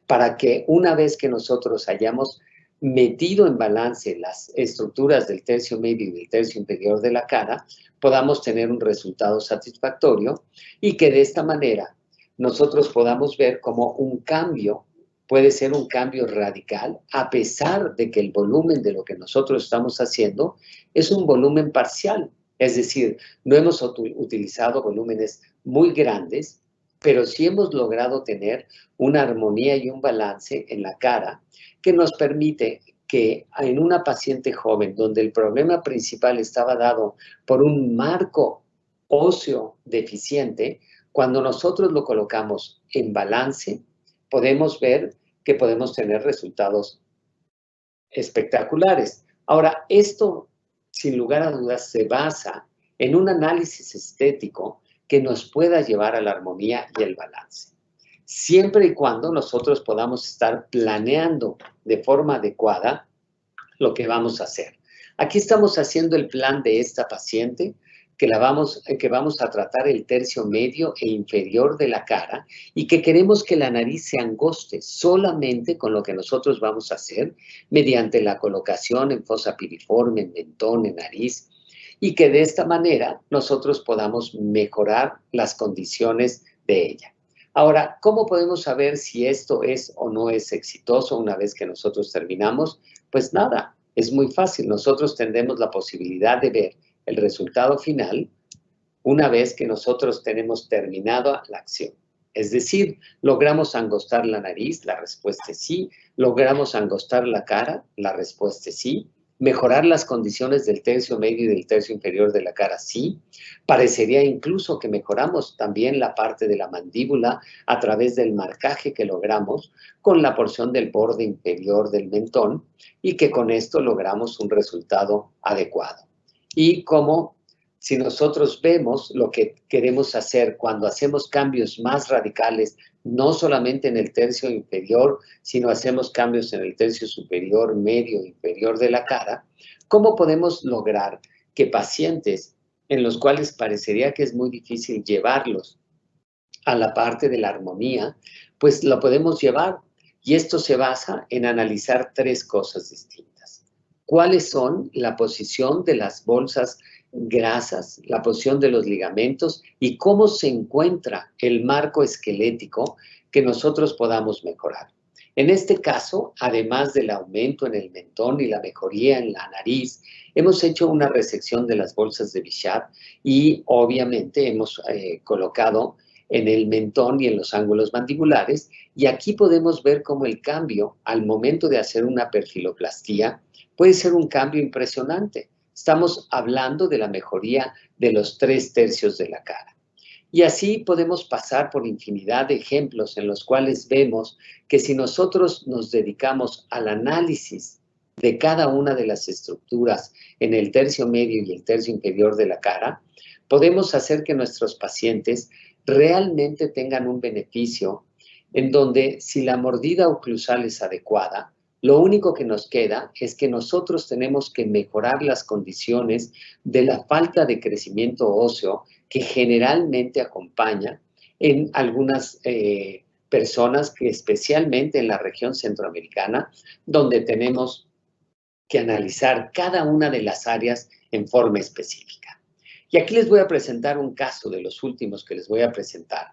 para que una vez que nosotros hayamos metido en balance las estructuras del tercio medio y del tercio inferior de la cara, podamos tener un resultado satisfactorio y que de esta manera nosotros podamos ver como un cambio puede ser un cambio radical, a pesar de que el volumen de lo que nosotros estamos haciendo es un volumen parcial. Es decir, no hemos utilizado volúmenes muy grandes, pero sí hemos logrado tener una armonía y un balance en la cara que nos permite que en una paciente joven, donde el problema principal estaba dado por un marco óseo deficiente, cuando nosotros lo colocamos en balance, podemos ver que podemos tener resultados espectaculares. Ahora, esto, sin lugar a dudas, se basa en un análisis estético que nos pueda llevar a la armonía y el balance. Siempre y cuando nosotros podamos estar planeando de forma adecuada lo que vamos a hacer. Aquí estamos haciendo el plan de esta paciente, que vamos a tratar el tercio medio e inferior de la cara y que queremos que la nariz se angoste solamente con lo que nosotros vamos a hacer mediante la colocación en fosa piriforme, en mentón, en nariz, y que de esta manera nosotros podamos mejorar las condiciones de ella. Ahora, ¿cómo podemos saber si esto es o no es exitoso una vez que nosotros terminamos? Pues nada, es muy fácil. Nosotros tendremos la posibilidad de ver el resultado final una vez que nosotros tenemos terminado la acción. Es decir, logramos angostar la nariz, la respuesta es sí. Logramos angostar la cara, la respuesta es sí. Mejorar las condiciones del tercio medio y del tercio inferior de la cara, sí. Parecería incluso que mejoramos también la parte de la mandíbula a través del marcaje que logramos con la porción del borde inferior del mentón y que con esto logramos un resultado adecuado. Y como si nosotros vemos lo que queremos hacer cuando hacemos cambios más radicales, no solamente en el tercio inferior, sino hacemos cambios en el tercio superior, medio e inferior de la cara, ¿cómo podemos lograr que pacientes en los cuales parecería que es muy difícil llevarlos a la parte de la armonía, pues lo podemos llevar? Y esto se basa en analizar tres cosas distintas. ¿Cuáles son la posición de las bolsas grasas, la posición de los ligamentos y cómo se encuentra el marco esquelético que nosotros podamos mejorar? En este caso, además del aumento en el mentón y la mejoría en la nariz, hemos hecho una resección de las bolsas de Bichat y obviamente hemos colocado en el mentón y en los ángulos mandibulares, y aquí podemos ver cómo el cambio al momento de hacer una perfiloplastía puede ser un cambio impresionante. Estamos hablando de la mejoría de los 3/3 de la cara. Y así podemos pasar por infinidad de ejemplos en los cuales vemos que si nosotros nos dedicamos al análisis de cada una de las estructuras en el tercio medio y el tercio inferior de la cara, podemos hacer que nuestros pacientes realmente tengan un beneficio en donde si la mordida oclusal es adecuada, lo único que nos queda es que nosotros tenemos que mejorar las condiciones de la falta de crecimiento óseo que generalmente acompaña en algunas personas, que especialmente en la región centroamericana, donde tenemos que analizar cada una de las áreas en forma específica. Y aquí les voy a presentar un caso de los últimos que les voy a presentar,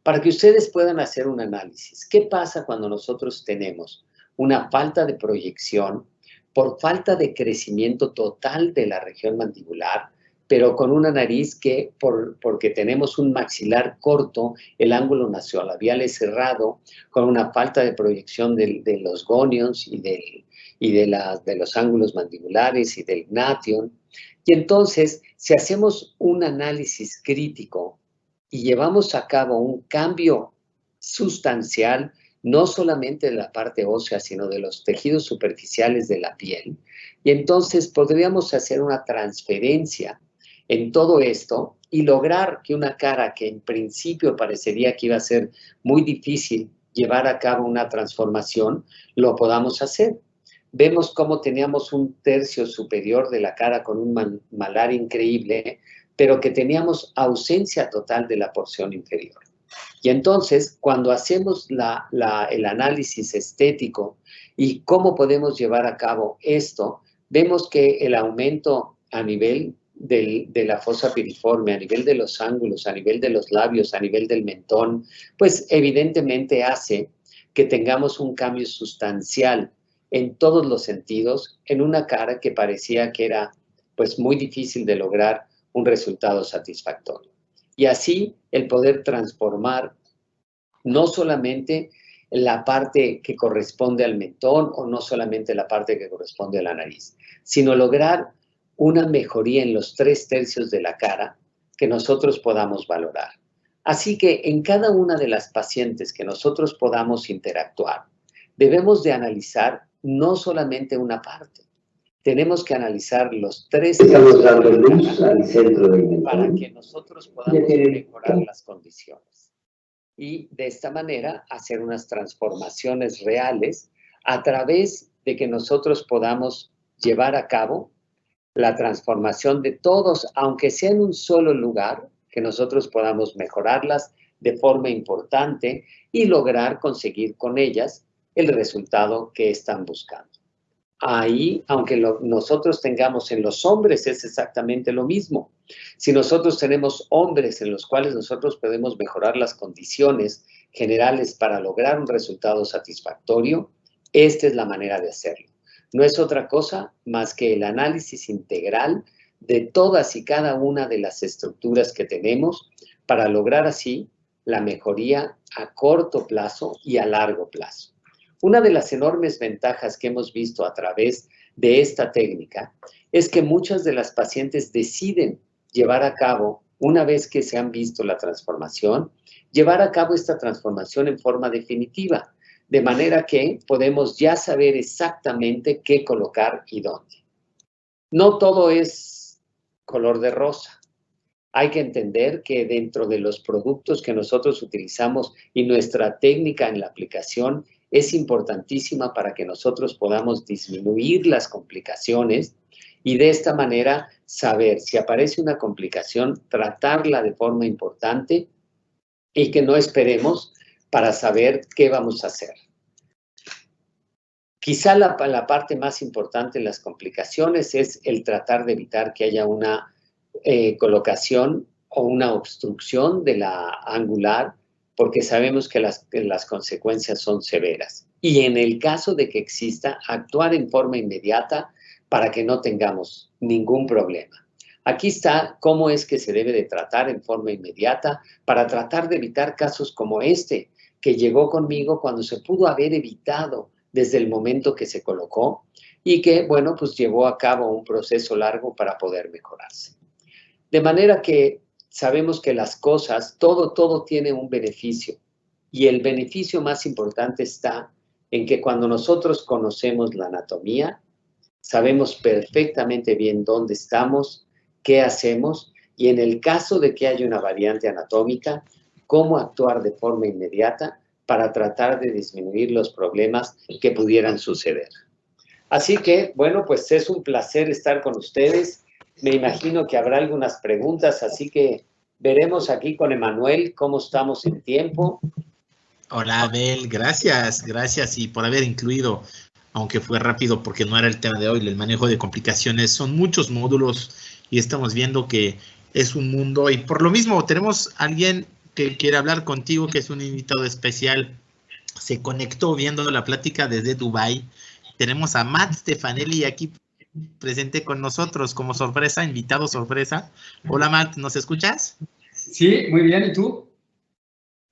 para que ustedes puedan hacer un análisis. ¿Qué pasa cuando nosotros tenemos una falta de proyección por falta de crecimiento total de la región mandibular, pero con una nariz que, porque tenemos un maxilar corto, el ángulo nasolabial es cerrado, con una falta de proyección de los gonions y de los ángulos mandibulares y del gnation? Y entonces, si hacemos un análisis crítico y llevamos a cabo un cambio sustancial, no solamente de la parte ósea, sino de los tejidos superficiales de la piel, y entonces podríamos hacer una transferencia en todo esto y lograr que una cara que en principio parecería que iba a ser muy difícil llevar a cabo una transformación, lo podamos hacer. Vemos cómo teníamos un tercio superior de la cara con un malar increíble, pero que teníamos ausencia total de la porción inferior. Y entonces, cuando hacemos el análisis estético y cómo podemos llevar a cabo esto, vemos que el aumento a nivel de la fosa piriforme, a nivel de los ángulos, a nivel de los labios, a nivel del mentón, pues evidentemente hace que tengamos un cambio sustancial en todos los sentidos, en una cara que parecía que era pues muy difícil de lograr un resultado satisfactorio. Y así el poder transformar no solamente la parte que corresponde al mentón o no solamente la parte que corresponde a la nariz, sino lograr una mejoría en los 3/3 de la cara que nosotros podamos valorar. Así que en cada una de las pacientes que nosotros podamos interactuar, debemos de analizar no solamente una parte, tenemos que analizar los 3 Estamos dando luz al centro del mentón para que nosotros podamos mejorar las condiciones. Y de esta manera hacer unas transformaciones reales a través de que nosotros podamos llevar a cabo la transformación de todos, aunque sea en un solo lugar, que nosotros podamos mejorarlas de forma importante y lograr conseguir con ellas el resultado que están buscando. Ahí, aunque nosotros tengamos en los hombres, es exactamente lo mismo. Si nosotros tenemos hombres en los cuales nosotros podemos mejorar las condiciones generales para lograr un resultado satisfactorio, esta es la manera de hacerlo. No es otra cosa más que el análisis integral de todas y cada una de las estructuras que tenemos para lograr así la mejoría a corto plazo y a largo plazo. Una de las enormes ventajas que hemos visto a través de esta técnica es que muchas de las pacientes deciden llevar a cabo, una vez que se han visto la transformación, llevar a cabo esta transformación en forma definitiva, de manera que podemos ya saber exactamente qué colocar y dónde. No todo es color de rosa. Hay que entender que dentro de los productos que nosotros utilizamos y nuestra técnica en la aplicación es importantísima para que nosotros podamos disminuir las complicaciones y de esta manera saber si aparece una complicación, tratarla de forma importante y que no esperemos para saber qué vamos a hacer. Quizá la parte más importante en las complicaciones es el tratar de evitar que haya una colocación o una obstrucción de la angular, porque sabemos que las consecuencias son severas. Y en el caso de que exista, actuar en forma inmediata para que no tengamos ningún problema. Aquí está cómo es que se debe de tratar en forma inmediata para tratar de evitar casos como este, que llegó conmigo cuando se pudo haber evitado desde el momento que se colocó y que, bueno, pues llevó a cabo un proceso largo para poder mejorarse. De manera que sabemos que las cosas, todo tiene un beneficio. Y el beneficio más importante está en que cuando nosotros conocemos la anatomía, sabemos perfectamente bien dónde estamos, qué hacemos, y en el caso de que haya una variante anatómica, cómo actuar de forma inmediata para tratar de disminuir los problemas que pudieran suceder. Así que, bueno, pues es un placer estar con ustedes. Me imagino que habrá algunas preguntas, así que veremos aquí con Emanuel cómo estamos en tiempo. Hola, Abel, gracias y por haber incluido, aunque fue rápido porque no era el tema de hoy, el manejo de complicaciones. Son muchos módulos y estamos viendo que es un mundo y por lo mismo tenemos a alguien que quiere hablar contigo, que es un invitado especial. Se conectó viendo la plática desde Dubái. Tenemos a Matt Stefanelli aquí presente con nosotros como sorpresa, invitado sorpresa. Hola, Matt, ¿nos escuchas? Sí, muy bien, ¿y tú?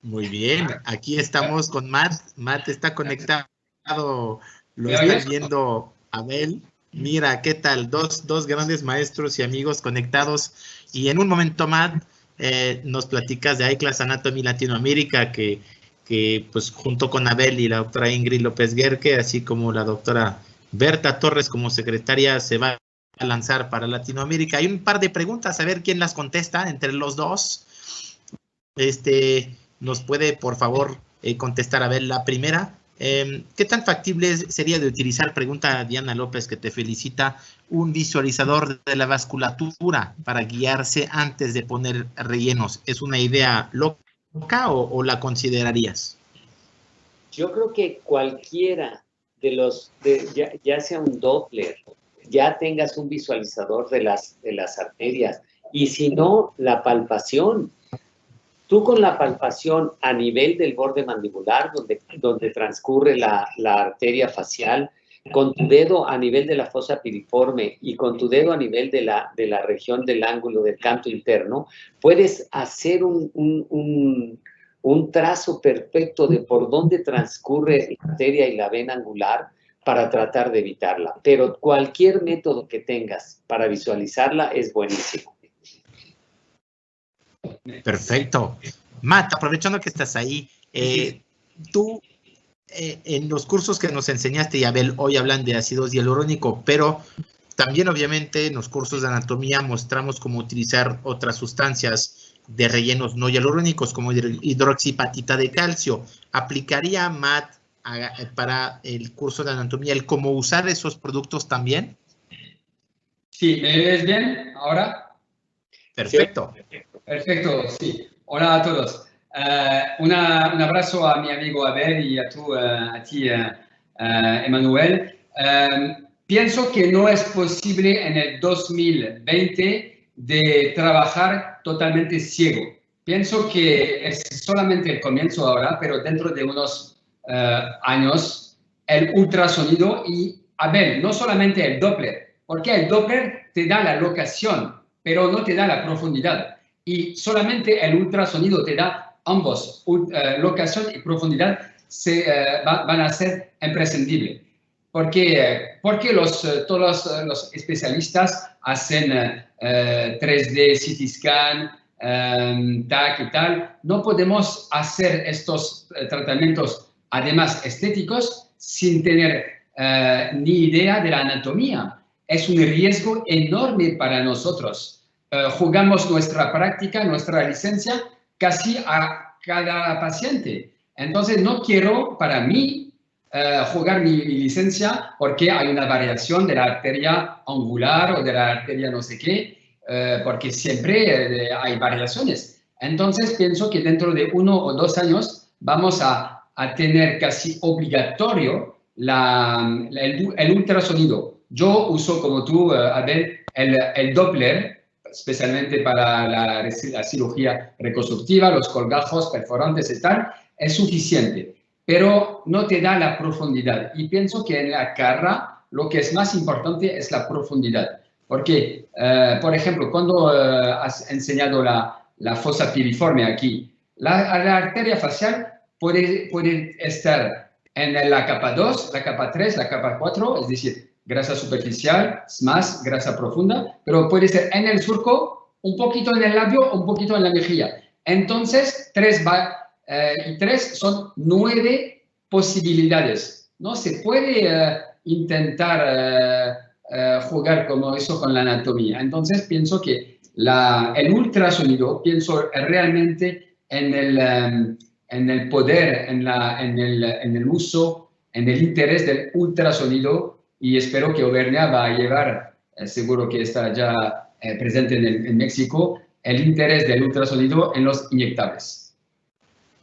Muy bien, aquí estamos con Matt. Matt está conectado, lo están viendo Abel. Mira, ¿qué tal? Dos grandes maestros y amigos conectados. Y en un momento, Matt, nos platicas de iClass Anatomy Latinoamérica, que pues junto con Abel y la doctora Ingrid López Guerque, así como la doctora Berta Torres como secretaria, se va a lanzar para Latinoamérica. Hay un par de preguntas, a ver quién las contesta entre los dos. ¿Nos puede, por favor, contestar, Abel, la primera? ¿Qué tan factible sería de utilizar, pregunta Diana López, que te felicita, un visualizador de la vasculatura para guiarse antes de poner rellenos? ¿Es una idea loca o la considerarías? Yo creo que cualquiera de los, ya sea un Doppler, ya tengas un visualizador de las arterias, y si no, la palpación. Tú con la palpación a nivel del borde mandibular, donde transcurre la arteria facial, con tu dedo a nivel de la fosa piriforme y con tu dedo a nivel de la región del ángulo del canto interno, puedes hacer un trazo perfecto de por dónde transcurre la arteria y la vena angular para tratar de evitarla. Pero cualquier método que tengas para visualizarla es buenísimo. Perfecto. Matt, aprovechando que estás ahí, tú en los cursos que nos enseñaste, y Abel, hoy hablan de ácido hialurónico, pero también obviamente en los cursos de anatomía mostramos cómo utilizar otras sustancias de rellenos no hialurónicos como hidroxipatita de calcio. ¿Aplicaría, Matt, para el curso de anatomía el cómo usar esos productos también? Sí, ¿me ves bien ahora? Perfecto. Perfecto, sí. Hola a todos. Un abrazo a mi amigo Abel y a ti, Emanuel. Pienso que no es posible en el 2020 de trabajar totalmente ciego. Pienso que es solamente el comienzo ahora, pero dentro de unos años, el ultrasonido y, Abel, no solamente el Doppler, porque el Doppler te da la locación, pero no te da la profundidad. Y solamente el ultrasonido te da ambos, locación y profundidad van a ser imprescindibles. Porque todos los especialistas hacen 3D, CT scan, TAC y tal. No podemos hacer estos tratamientos, además estéticos, sin tener ni idea de la anatomía. Es un riesgo enorme para nosotros. Jugamos nuestra práctica, nuestra licencia, casi a cada paciente. Entonces, no quiero, para mí, jugar mi licencia porque hay una variación de la arteria angular o de la arteria no sé qué, porque siempre hay variaciones. Entonces, pienso que dentro de 1 o 2 años vamos a tener casi obligatorio el ultrasonido. Yo uso, como tú, Abel, el Doppler, especialmente para la cirugía reconstructiva, los colgajos perforantes y tal, es suficiente, pero no te da la profundidad. Y pienso que en la cara lo que es más importante es la profundidad. Porque, por ejemplo, cuando has enseñado la fosa piriforme aquí, la arteria facial puede estar en la capa 2, la capa 3, la capa 4, es decir, grasa superficial, más grasa profunda, pero puede ser en el surco, un poquito en el labio, un poquito en la mejilla. Entonces, 3 y 3 son 9 posibilidades. No se puede intentar jugar como eso con la anatomía. Entonces, pienso que el ultrasonido, pienso realmente en el poder, en el uso, en el interés del ultrasonido, y espero que Auvernia va a llevar, seguro que está ya presente en México, el interés del ultrasonido en los inyectables.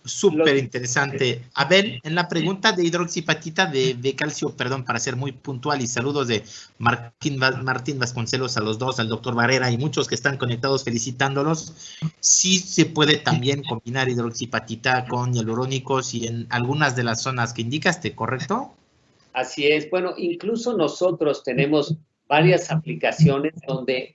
Súper interesante. Abel, en la pregunta de hidroxipatita de calcio, perdón, para ser muy puntual, y saludos de Martín Vasconcelos a los dos, al doctor Barrera y muchos que están conectados felicitándolos. Sí se puede también combinar hidroxipatita con hialurónicos y en algunas de las zonas que indicaste, ¿correcto? Así es. Bueno, incluso nosotros tenemos varias aplicaciones donde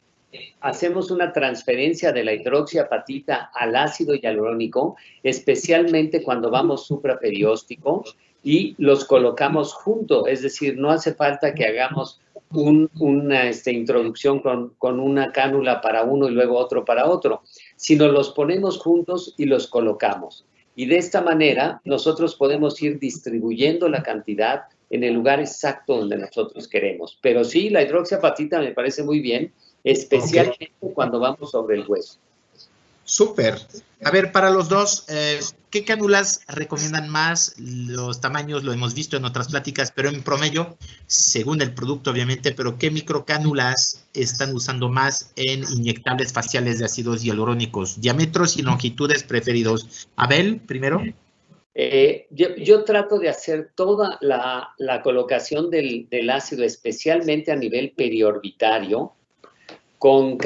hacemos una transferencia de la hidroxiapatita al ácido hialurónico, especialmente cuando vamos supraperióstico, y los colocamos juntos. Es decir, no hace falta que hagamos una introducción con una cánula para uno y luego otro para otro, sino los ponemos juntos y los colocamos. Y de esta manera nosotros podemos ir distribuyendo la cantidad en el lugar exacto donde nosotros queremos. Pero sí, la hidroxiapatita me parece muy bien, especialmente cuando vamos sobre el hueso. Súper. A ver, para los dos, ¿qué cánulas recomiendan más? Los tamaños lo hemos visto en otras pláticas, pero en promedio, según el producto obviamente, pero ¿qué microcánulas están usando más en inyectables faciales de ácidos hialurónicos? Diámetros y longitudes preferidos. Abel, primero. Yo trato de hacer toda la colocación del ácido, especialmente a nivel periorbitario, con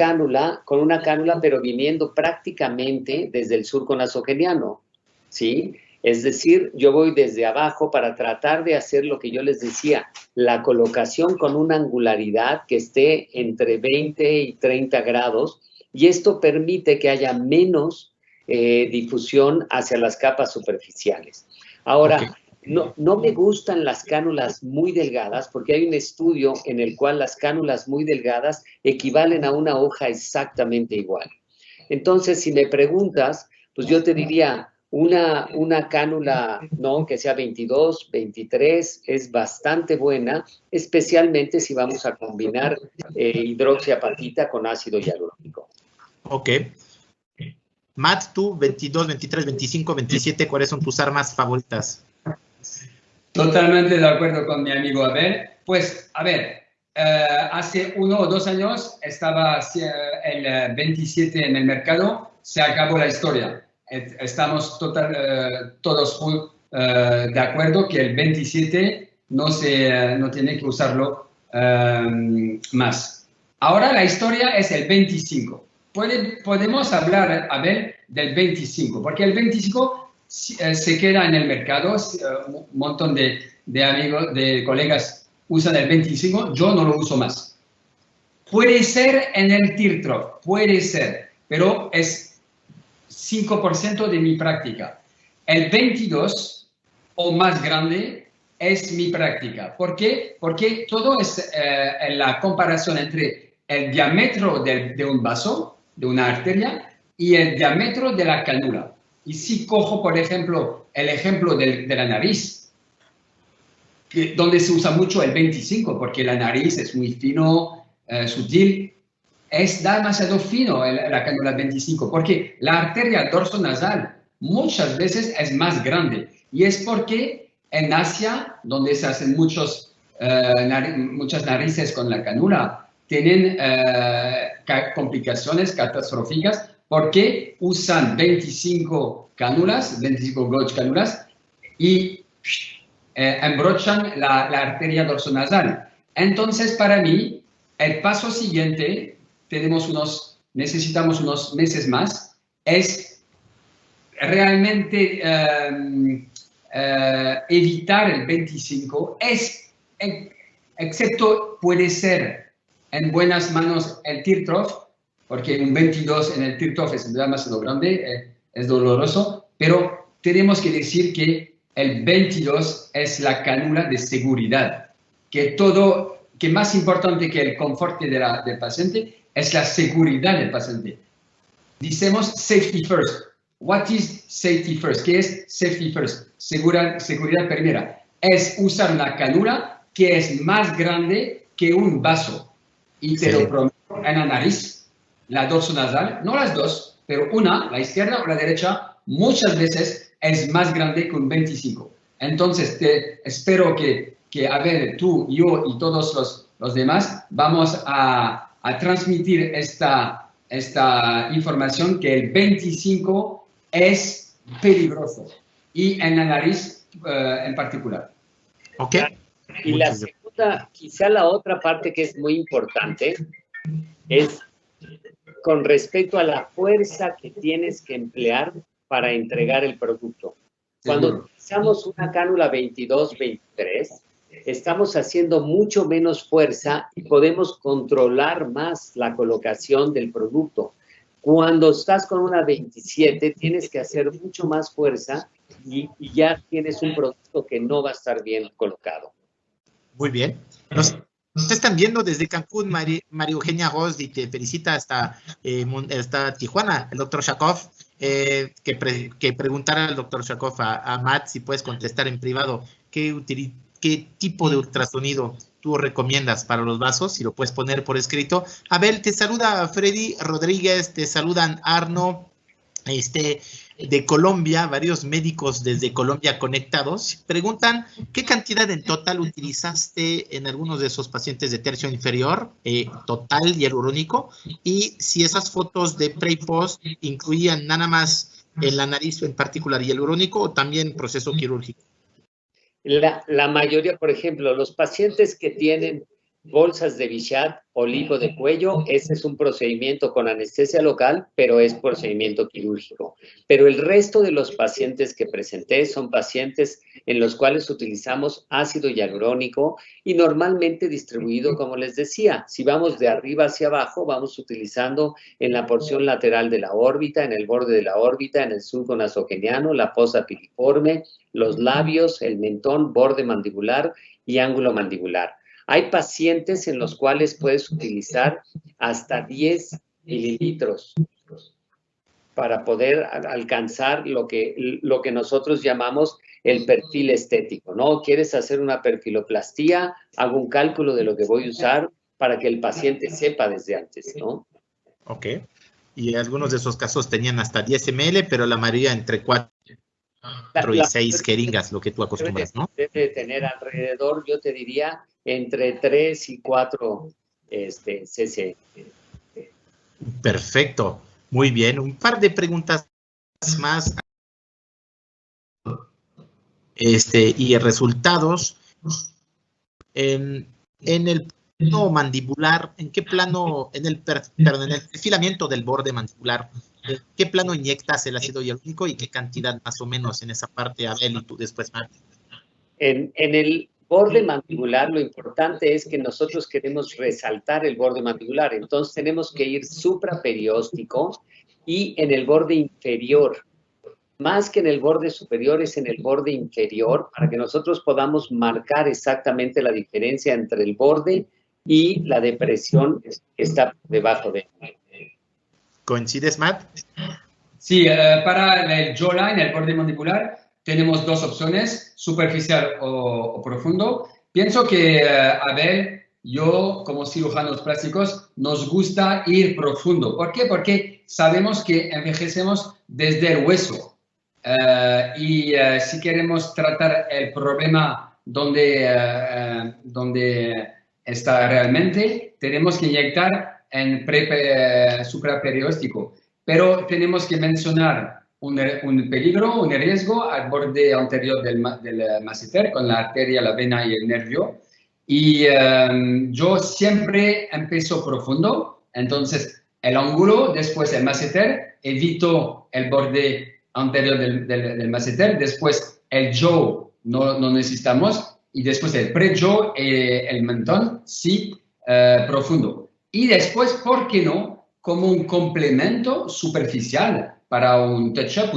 una cánula, pero viniendo prácticamente desde el surco nasogeniano, ¿sí? Es decir, yo voy desde abajo para tratar de hacer lo que yo les decía, la colocación con una angularidad que esté entre 20 y 30 grados, y esto permite que haya menos difusión hacia las capas superficiales. Ahora, okay. No me gustan las cánulas muy delgadas porque hay un estudio en el cual las cánulas muy delgadas equivalen a una hoja exactamente igual. Entonces, si me preguntas, pues yo te diría una cánula, ¿no?, que sea 22, 23, es bastante buena, especialmente si vamos a combinar hidroxiapatita con ácido hialurónico. Ok. Matt, tú, 22, 23, 25, 27, ¿cuáles son tus armas favoritas? Totalmente de acuerdo con mi amigo Abel. Pues, a ver, hace 1 o 2 años estaba el 27 en el mercado, se acabó la historia. Estamos todos de acuerdo que el 27 no tiene que usarlo más. Ahora la historia es el 25. Podemos hablar, Abel, del 25, porque el 25 se queda en el mercado, un montón de amigos, de colegas usan el 25, yo no lo uso más. Puede ser en el teardrop, puede ser, pero es 5% de mi práctica. El 22 o más grande es mi práctica. ¿Por qué? Porque todo es la comparación entre el diámetro de un vaso, de una arteria, y el diámetro de la cánula. Y si cojo, por ejemplo, el ejemplo de la nariz, donde se usa mucho el 25, porque la nariz es muy fino, sutil, es demasiado fino la cánula 25, porque la arteria dorsonasal muchas veces es más grande. Y es porque en Asia, donde se hacen muchas narices con la cánula, tienen complicaciones catastróficas porque usan 25 cánulas, 25 gauge cánulas, y embrochan la arteria dorsonasal. Entonces, para mí, el paso siguiente, necesitamos unos meses más, es realmente evitar el 25, excepto puede ser en buenas manos el Tirtov, porque un 22 en el Tirtov es demasiado grande, es doloroso, pero tenemos que decir que el 22 es la cánula de seguridad, que más importante que el confort del paciente es la seguridad del paciente. Decimos safety first. What is safety first? ¿Qué es safety first? Seguridad primera. Es usar una cánula que es más grande que un vaso. Y te lo prometo, en la nariz, la dorsonasal, no las dos, pero una, la izquierda o la derecha, muchas veces es más grande que un 25. Entonces, espero que Abel, tú, yo y todos los demás vamos a transmitir esta información que el 25 es peligroso y en la nariz en particular. Ok. Y la segunda, quizá la otra parte que es muy importante es con respecto a la fuerza que tienes que emplear para entregar el producto. Cuando utilizamos una cánula 22-23, estamos haciendo mucho menos fuerza y podemos controlar más la colocación del producto. Cuando estás con una 27, tienes que hacer mucho más fuerza y ya tienes un producto que no va a estar bien colocado. Muy bien. Nos están viendo desde Cancún, María Eugenia Ross, y te felicita hasta Tijuana, el doctor Shakov, que preguntara al doctor Shakov a Matt si puedes contestar en privado qué tipo de ultrasonido tú recomiendas para los vasos, si lo puedes poner por escrito. Abel, te saluda Freddy Rodríguez, te saludan Arno, de Colombia, varios médicos desde Colombia conectados, preguntan qué cantidad en total utilizaste en algunos de esos pacientes de tercio inferior, total hialurónico, y si esas fotos de pre y post incluían nada más en la nariz en particular hialurónico o también proceso quirúrgico. La mayoría, por ejemplo, los pacientes que tienen bolsas de Bichat o lipo de cuello, ese es un procedimiento con anestesia local, pero es procedimiento quirúrgico. Pero el resto de los pacientes que presenté son pacientes en los cuales utilizamos ácido hialurónico y normalmente distribuido, como les decía, si vamos de arriba hacia abajo, vamos utilizando en la porción lateral de la órbita, en el borde de la órbita, en el surco nasogeniano, la fosa piriforme, los labios, el mentón, borde mandibular y ángulo mandibular. Hay pacientes en los cuales puedes utilizar hasta 10 mililitros para poder alcanzar lo que nosotros llamamos el perfil estético, ¿no? ¿Quieres hacer una perfiloplastía? Hago un cálculo de lo que voy a usar para que el paciente sepa desde antes, ¿no? Ok. Y algunos de esos casos tenían hasta 10 ml, pero la mayoría entre 4 y 6 jeringas, lo que tú acostumbras, ¿no? Debe tener alrededor, yo te diría, entre 3 y 4 cc. Perfecto, muy bien. Un par de preguntas más. Y resultados. En el plano mandibular, ¿en qué plano, en el perfilamiento del borde mandibular, en qué plano inyectas el ácido hialurónico y qué cantidad más o menos en esa parte, Abel, y tú después, Matt? En el borde mandibular, lo importante es que nosotros queremos resaltar el borde mandibular, entonces tenemos que ir supraperióstico y en el borde inferior. más que en el borde superior, es en el borde inferior, para que nosotros podamos marcar exactamente la diferencia entre el borde y la depresión que está debajo de él. ¿Coincides, Matt? Sí, para el jawline, el borde mandibular, tenemos dos opciones, superficial o profundo. Pienso que, Abel, yo, como cirujanos plásticos, nos gusta ir profundo. ¿Por qué? Porque sabemos que envejecemos desde el hueso. Si queremos tratar el problema donde está realmente, tenemos que inyectar en supraperióstico. Pero tenemos que mencionar un peligro, un riesgo al borde anterior del masseter, con la arteria, la vena y el nervio. Y yo siempre empiezo profundo, entonces el ángulo, después el masseter, evito el borde anterior del masseter, después el jaw no necesitamos, y después el pre-jaw, el mentón, sí, profundo. Y después, ¿por qué no? Como un complemento superficial para un touch-up,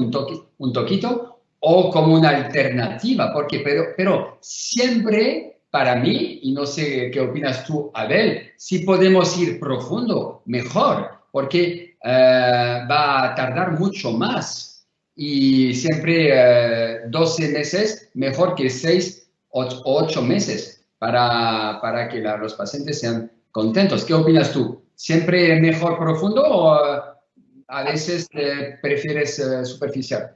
un toquito, o como una alternativa, porque, pero siempre para mí, y no sé qué opinas tú, Abel, si podemos ir profundo, mejor, porque va a tardar mucho más. Y siempre 12 meses, mejor que 6 o 8 meses para que los pacientes sean contentos. ¿Qué opinas tú? ¿Siempre mejor profundo o a veces prefieres superficial?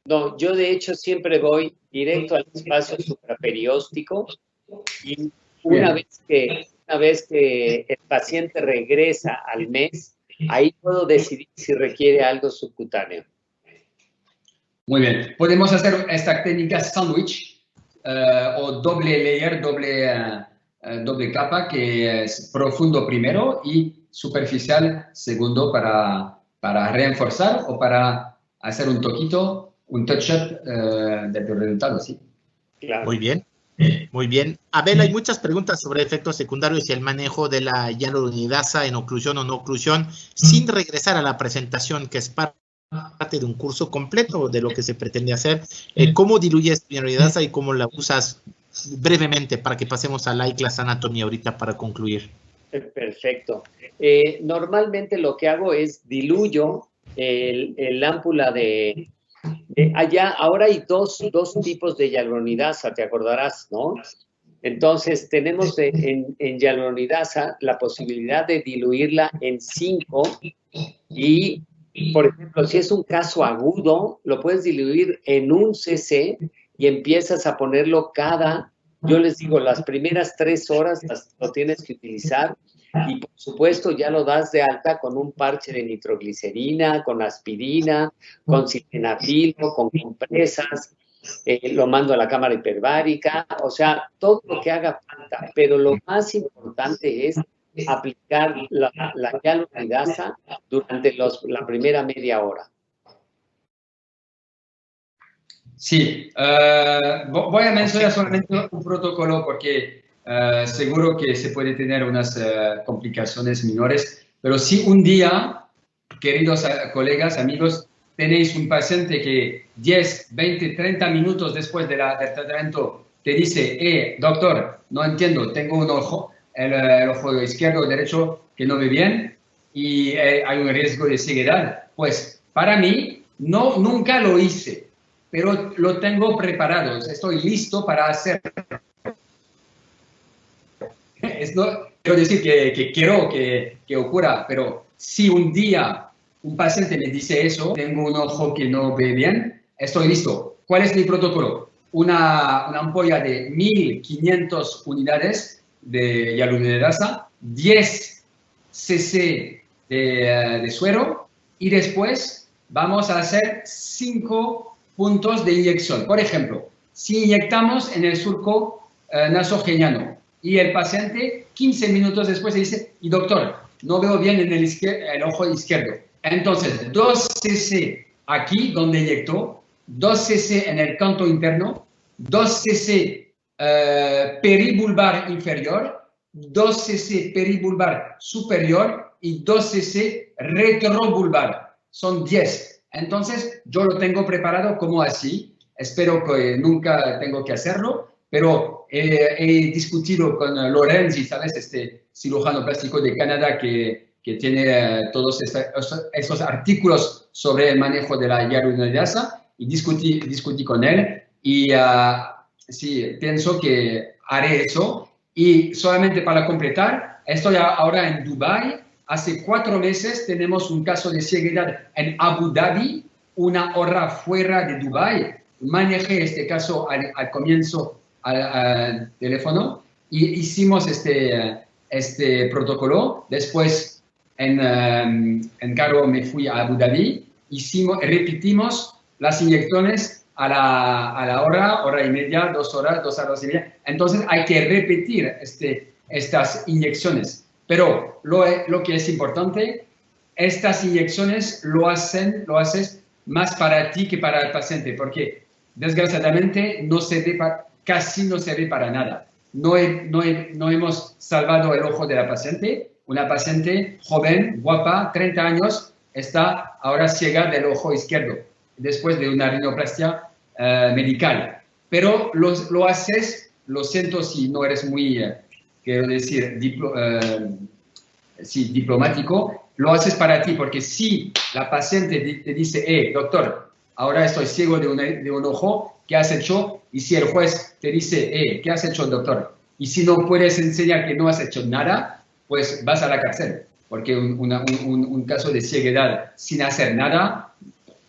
No, yo de hecho siempre voy directo al espacio supraperióstico y una vez que el paciente regresa al mes, ahí puedo decidir si requiere algo subcutáneo. Muy bien. Podemos hacer esta técnica sándwich o doble layer, doble capa, que es profundo primero y superficial segundo para reforzar o para hacer un toquito, un touch-up del resultado, sí. Claro. Muy bien. Muy bien. Abel, hay muchas preguntas sobre efectos secundarios y el manejo de la hialuronidasa en oclusión o no oclusión, sin regresar a la presentación, que es parte de un curso completo de lo que se pretende hacer. ¿Cómo diluyes hialuronidasa y cómo la usas brevemente para que pasemos a la I-Class Anatomy ahorita para concluir? Perfecto. Normalmente lo que hago es diluyo el ámpula de allá. Ahora hay dos tipos de hialuronidasa, te acordarás, ¿no? Entonces tenemos en hialuronidasa la posibilidad de diluirla en 5 y, por ejemplo, si es un caso agudo, lo puedes diluir en 1 cc y empiezas a ponerlo yo les digo, las primeras 3 horas lo tienes que utilizar y, por supuesto, ya lo das de alta con un parche de nitroglicerina, con aspirina, con sildenafil, con compresas, lo mando a la cámara hiperbárica, o sea, todo lo que haga falta. Pero lo más importante es aplicar la hialuronidasa durante la primera media hora. Sí, voy a mencionar solamente un protocolo porque seguro que se puede tener unas complicaciones menores, pero si un día, queridos colegas, amigos, tenéis un paciente que 10, 20, 30 minutos después del tratamiento te dice, doctor, no entiendo, tengo un ojo, el ojo izquierdo o derecho que no ve bien y hay un riesgo de ceguedad, pues para mí nunca lo hice, pero lo tengo preparado, estoy listo para hacer. Quiero decir que quiero que ocurra, pero si un día un paciente me dice eso, tengo un ojo que no ve bien, estoy listo. ¿Cuál es mi protocolo? Una ampolla de 1500 unidades de hialuronidasa, 10 cc de suero y después vamos a hacer 5 puntos de inyección. Por ejemplo, si inyectamos en el surco nasogeniano y el paciente 15 minutos después dice, y doctor, no veo bien en el ojo izquierdo. Entonces, 2 cc aquí donde inyectó, 2 cc en el canto interno, 2 cc peribulbar inferior, 2 cc peribulbar superior y 2 cc retrobulbar. Son 10. Entonces, yo lo tengo preparado como así. Espero que nunca tengo que hacerlo, pero he discutido con Lorenzi, ¿sabes? Este cirujano plástico de Canadá que tiene todos esos artículos sobre el manejo de la hialuronidasa, y discutí con él y sí, pienso que haré eso. Y solamente para completar, estoy ahora en Dubái. Hace 4 meses tenemos un caso de ceguedad en Abu Dhabi, 1 hora fuera de Dubái. Manejé este caso al comienzo al teléfono y hicimos este protocolo. Después en carro me fui a Abu Dhabi, repetimos las inyecciones a la hora y media, 2 horas, 2 horas y media. Entonces hay que repetir estas inyecciones. Pero lo que es importante, estas inyecciones lo haces más para ti que para el paciente, porque desgraciadamente casi no se ve para nada. No hemos salvado el ojo de la paciente. Una paciente joven, guapa, 30 años, está ahora ciega del ojo izquierdo, después de una rinoplastia medical. Pero lo haces, lo siento si no eres muy, quiero decir, diplomático, lo haces para ti, porque si la paciente te dice, doctor, ahora estoy ciego de un ojo, ¿qué has hecho? Y si el juez te dice, ¿qué has hecho, doctor? Y si no puedes enseñar que no has hecho nada, pues vas a la cárcel, porque un caso de ceguedad sin hacer nada,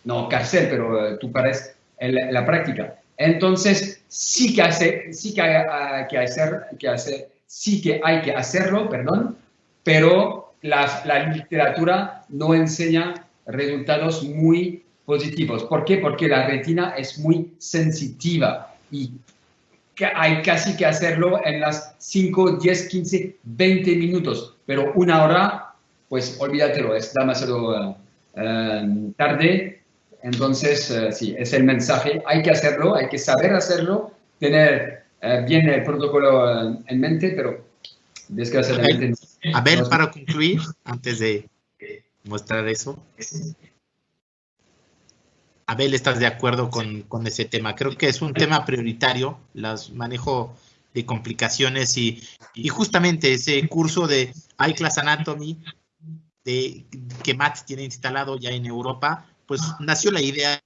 no cárcel, pero tú pares la práctica. Entonces, sí que hay que hacerlo, pero la literatura no enseña resultados muy positivos. ¿Por qué? Porque la retina es muy sensitiva y hay casi que hacerlo en las 5, 10, 15, 20 minutos, pero 1 hora, pues olvídatelo, es demasiado tarde. Entonces, sí, es el mensaje, hay que hacerlo, hay que saber hacerlo, tener bien el protocolo en mente, pero desgraciadamente no. A ver, para concluir, antes de mostrar eso. Abel, ¿estás de acuerdo con ese tema? Creo que es un tema prioritario, los manejo de complicaciones y justamente ese curso de iClass Anatomy que Matt tiene instalado ya en Europa, pues nació la idea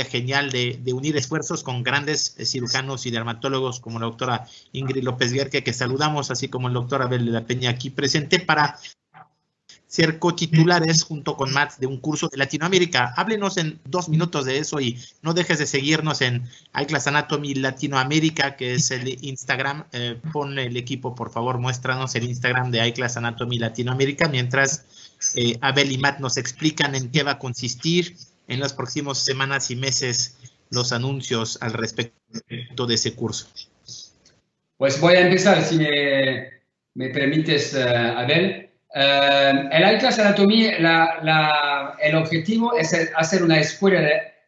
genial de unir esfuerzos con grandes cirujanos y dermatólogos como la doctora Ingrid López Guerque, que saludamos, así como el doctor Abel de la Peña aquí presente, para ser cotitulares junto con Matt de un curso de Latinoamérica. Háblenos en 2 minutos de eso y no dejes de seguirnos en iClass Anatomy Latinoamérica, que es el Instagram. Pon el equipo, por favor, muéstranos el Instagram de iClass Anatomy Latinoamérica, mientras Abel y Matt nos explican en qué va a consistir en las próximas semanas y meses los anuncios al respecto de ese curso. Pues voy a empezar, si me permites, Abel. El iClass Anatomy, el objetivo es hacer una escuela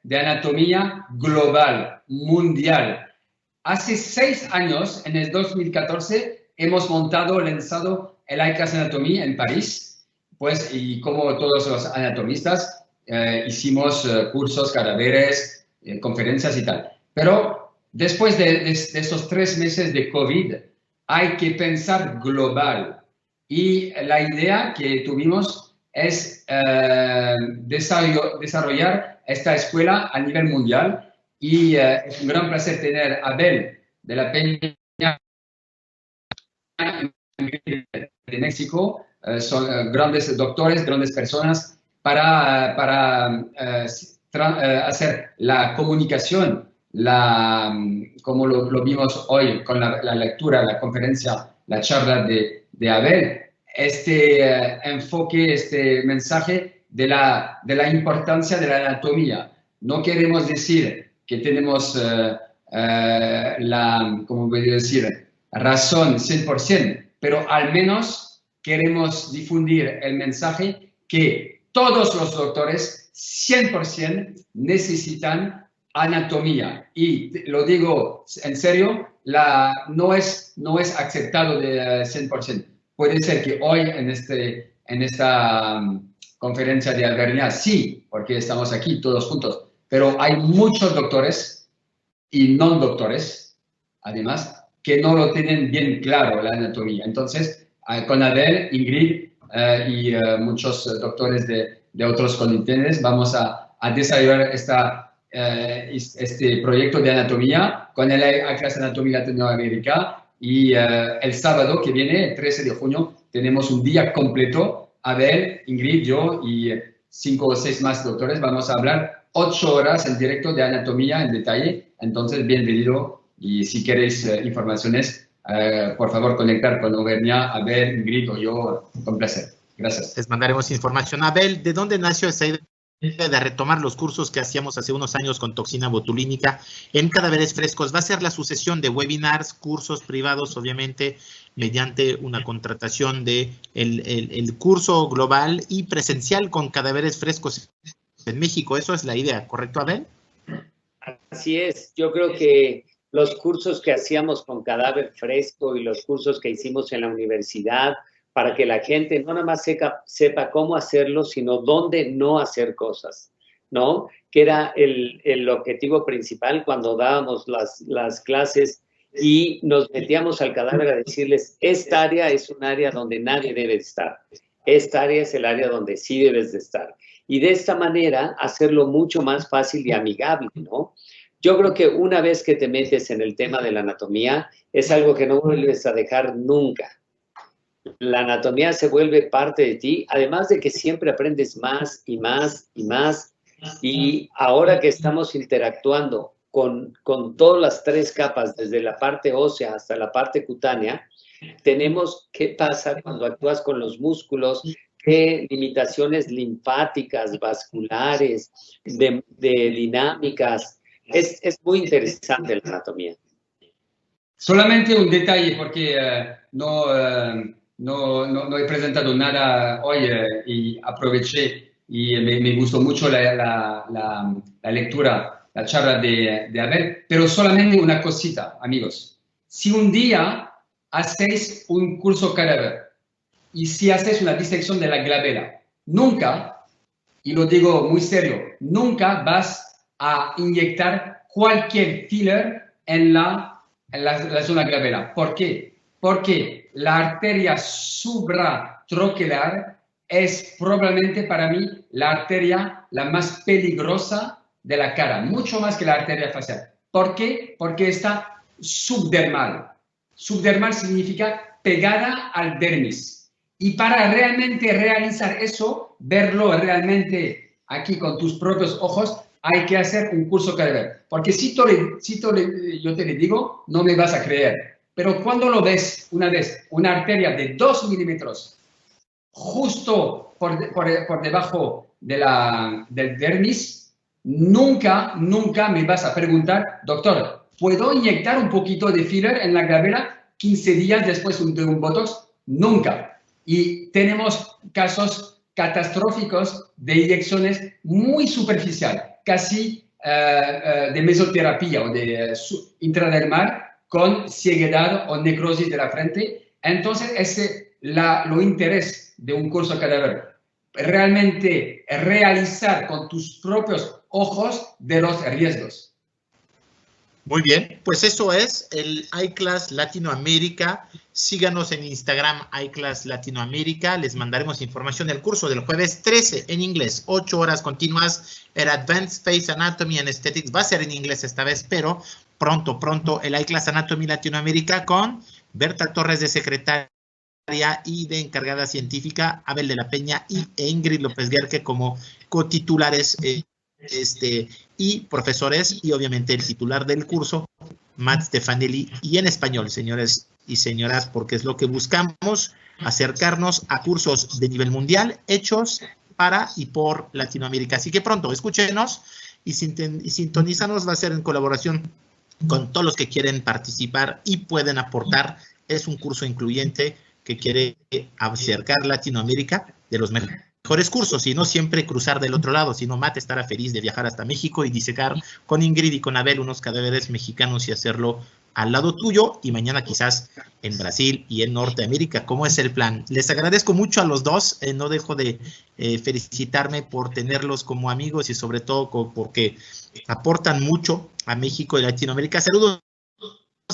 de anatomía global, mundial. Hace 6 años, en el 2014, hemos lanzado el iClass Anatomy en París, pues, y como todos los anatomistas, hicimos cursos, cadáveres, conferencias y tal. Pero después de esos 3 meses de COVID, hay que pensar global. Y la idea que tuvimos es desarrollar esta escuela a nivel mundial. Y es un gran placer tener a Abel de la Peña de México. Son grandes doctores, grandes personas para hacer la comunicación, como lo vimos hoy con la lectura, la conferencia, la charla de Abel, enfoque, este mensaje de la importancia de la anatomía. No queremos decir que tenemos ¿cómo voy a decir? Razón 100%, pero al menos queremos difundir el mensaje que todos los doctores 100% necesitan anatomía. Y lo digo en serio, no es aceptado de 100%. Puede ser que hoy en en esta conferencia de Albernia? Sí, porque estamos aquí todos juntos, pero hay muchos doctores y no doctores, además, que no lo tienen bien claro la anatomía. Entonces, con Abel, Ingrid y muchos doctores de otros continentes vamos a desarrollar este proyecto de anatomía con el iClass Anatomía Latinoamérica y el sábado que viene, el 13 de junio, tenemos un día completo. Abel, Ingrid, yo y 5 o 6 más doctores vamos a hablar 8 horas en directo de anatomía en detalle. Entonces, bienvenido y si queréis informaciones, por favor, conectar con Auvernia, Abel, Ingrid o yo, con placer. Gracias. Les mandaremos información. Abel, ¿de dónde nació esa idea de retomar los cursos que hacíamos hace unos años con toxina botulínica en cadáveres frescos? Va a ser la sucesión de webinars, cursos privados, obviamente, mediante una contratación de el curso global y presencial con cadáveres frescos en México. Eso es la idea, ¿correcto, Abel? Así es. Yo creo que los cursos que hacíamos con cadáver fresco y los cursos que hicimos en la universidad, para que la gente no nada más sepa cómo hacerlo, sino dónde no hacer cosas, ¿no? Que era el objetivo principal cuando dábamos las clases y nos metíamos al cadáver a decirles, esta área es un área donde nadie debe estar, esta área es el área donde sí debes de estar. Y de esta manera hacerlo mucho más fácil y amigable, ¿no? Yo creo que una vez que te metes en el tema de la anatomía, es algo que no vuelves a dejar nunca. La anatomía se vuelve parte de ti, además de que siempre aprendes más y más y más. Y ahora que estamos interactuando con todas las 3 capas, desde la parte ósea hasta la parte cutánea, tenemos qué pasa cuando actúas con los músculos, qué limitaciones linfáticas, vasculares, de dinámicas. Es muy interesante la anatomía. Solamente un detalle, porque no he presentado nada hoy y aproveché y me gustó mucho la lectura, la charla de Abel, pero solamente una cosita, amigos. Si un día hacéis un curso cadáver y si hacéis una disección de la glabela, nunca, y lo digo muy serio, nunca vas a inyectar cualquier filler en la zona glabela. ¿Por qué? Porque la arteria supratroquelar es probablemente para mí la arteria la más peligrosa de la cara, mucho más que la arteria facial. ¿Por qué? Porque está subdermal. Subdermal significa pegada al dermis. Y para realmente realizar eso, verlo realmente aquí con tus propios ojos, hay que hacer un curso cadáver. Porque si yo te le digo, no me vas a creer. Pero cuando lo ves una vez, una arteria de 2 milímetros, justo por debajo del dermis, nunca me vas a preguntar, doctor, ¿puedo inyectar un poquito de filler en la glabela 15 días después de un botox? Nunca. Y tenemos casos catastróficos de inyecciones muy superficiales, casi de mesoterapia o de intradermal con ceguedad o necrosis de la frente. Entonces, lo interés de un curso cadáver, realmente realizar con tus propios ojos de los riesgos. Muy bien, pues eso es el iClass Latinoamérica. Síganos en Instagram, iClass Latinoamérica. Les mandaremos información. El curso del jueves 13 en inglés, 8 horas continuas. El Advanced Face Anatomy and Aesthetics va a ser en inglés esta vez, pero pronto el iClass Anatomy Latinoamérica con Berta Torres de secretaria y de encargada científica, Abel de la Peña y Ingrid López Guerque como cotitulares y profesores, y obviamente el titular del curso, Matt Stefanelli, y en español, señores y señoras, porque es lo que buscamos, acercarnos a cursos de nivel mundial hechos para y por Latinoamérica. Así que pronto, escúchenos y sintonízanos, va a ser en colaboración con todos los que quieren participar y pueden aportar. Es un curso incluyente que quiere acercar Latinoamérica de los mejores mejores cursos y no siempre cruzar del otro lado, sino Matt estará feliz de viajar hasta México y disecar con Ingrid y con Abel unos cadáveres mexicanos y hacerlo al lado tuyo y mañana quizás en Brasil y en Norteamérica. ¿Cómo es el plan? Les agradezco mucho a los dos, no dejo de felicitarme por tenerlos como amigos y sobre todo porque aportan mucho a México y Latinoamérica. Saludos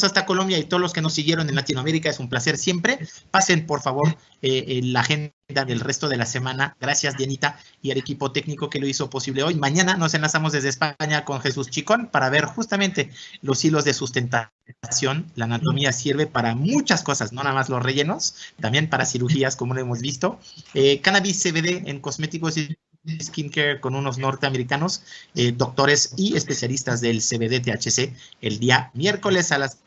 hasta Colombia y todos los que nos siguieron en Latinoamérica, es un placer siempre. Pasen, por favor, la agenda del resto de la semana. Gracias, Dianita, y al equipo técnico que lo hizo posible hoy. Mañana nos enlazamos desde España con Jesús Chicón para ver justamente los hilos de sustentación. La anatomía sirve para muchas cosas, no nada más los rellenos, también para cirugías, como lo hemos visto. Cannabis CBD en cosméticos y skincare con unos norteamericanos, doctores y especialistas del CBD-THC, el día miércoles a las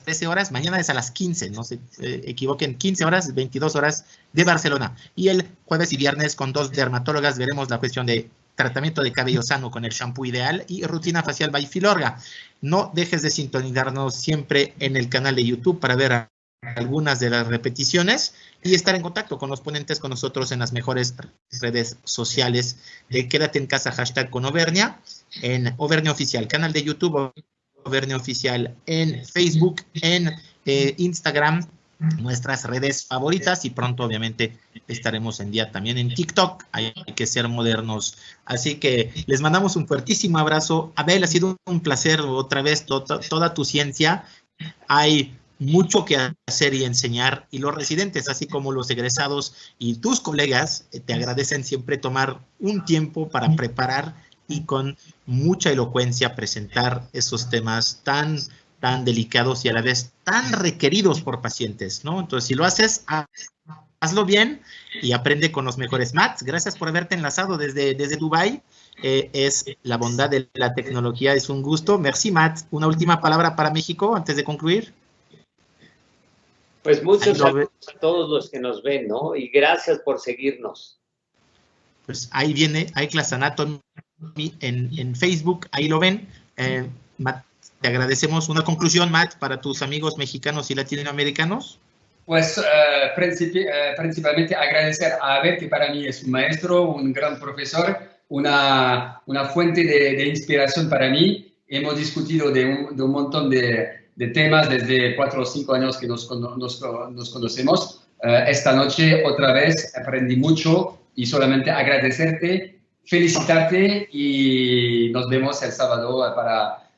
13 horas, mañana es a las 15, no se equivoquen, 15 horas, 22 horas de Barcelona. Y el jueves y viernes con 2 dermatólogas veremos la cuestión de tratamiento de cabello sano con el shampoo ideal y rutina facial by Filorga. No dejes de sintonizarnos siempre en el canal de YouTube para ver algunas de las repeticiones y estar en contacto con los ponentes, con nosotros en las mejores redes sociales. Quédate en casa, hashtag con Auvernia, en Auvernia Oficial, canal de YouTube, Auvernia Oficial, en Facebook, en Instagram, nuestras redes favoritas y pronto obviamente estaremos en día también en TikTok. Hay que ser modernos. Así que les mandamos un fuertísimo abrazo. Abel, ha sido un placer otra vez toda tu ciencia. Hay mucho que hacer y enseñar y los residentes, así como los egresados y tus colegas, te agradecen siempre tomar un tiempo para preparar y con mucha elocuencia presentar esos temas tan delicados y a la vez tan requeridos por pacientes, ¿no? Entonces, si lo haces, hazlo bien y aprende con los mejores. Matt, gracias por haberte enlazado desde Dubái. Es la bondad de la tecnología, es un gusto. Merci, Matt. Una última palabra para México antes de concluir. Pues muchos saludos a todos los que nos ven, ¿no? Y gracias por seguirnos. Pues ahí viene iClass Anatomy en Facebook, ahí lo ven. Matt, te agradecemos. Una conclusión, Matt, para tus amigos mexicanos y latinoamericanos. Pues principalmente agradecer a Abel, que para mí es un maestro, un gran profesor, una fuente de inspiración para mí. Hemos discutido de un montón de temas desde 4 o 5 años que nos conocemos. Esta noche otra vez aprendí mucho y solamente agradecerte, felicitarte y nos vemos el sábado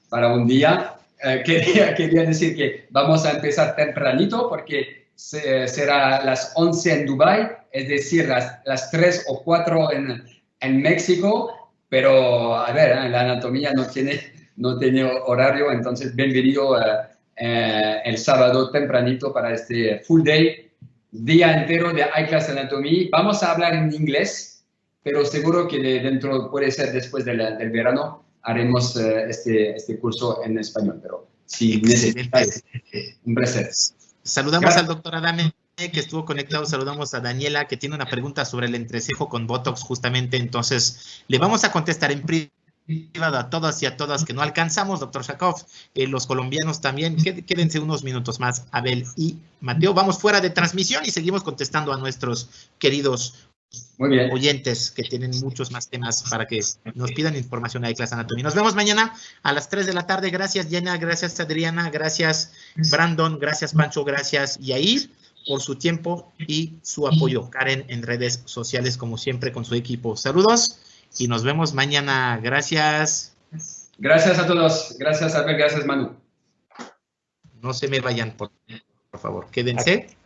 para un día. Quería decir que vamos a empezar tempranito porque será las 11 en Dubái, es decir, las 3 o 4 en México, pero a ver, la anatomía no tiene horario, entonces bienvenido el sábado tempranito para este full day, día entero de iClass Anatomy. Vamos a hablar en inglés, pero seguro que dentro puede ser después del verano haremos este curso en español, pero si necesitas, un placer. Saludamos al doctor Adame, que estuvo conectado, saludamos a Daniela, que tiene una pregunta sobre el entrecejo con Botox, justamente, entonces le vamos a contestar en privado a todas y a todas que no alcanzamos, doctor Shakov, los colombianos también, quédense unos minutos más, Abel y Mateo, vamos fuera de transmisión y seguimos contestando a nuestros queridos oyentes que tienen muchos más temas para que nos pidan información de iClass Anatomy. Nos vemos mañana a las 3 de la tarde. Gracias, Jenna, gracias, Adriana, gracias, Brandon, gracias, Pancho, gracias, Yair, por su tiempo y su apoyo. Karen en redes sociales, como siempre, con su equipo. Saludos y nos vemos mañana. Gracias. Gracias a todos. Gracias, Abel. Gracias, Manu. No se me vayan, por favor. Quédense.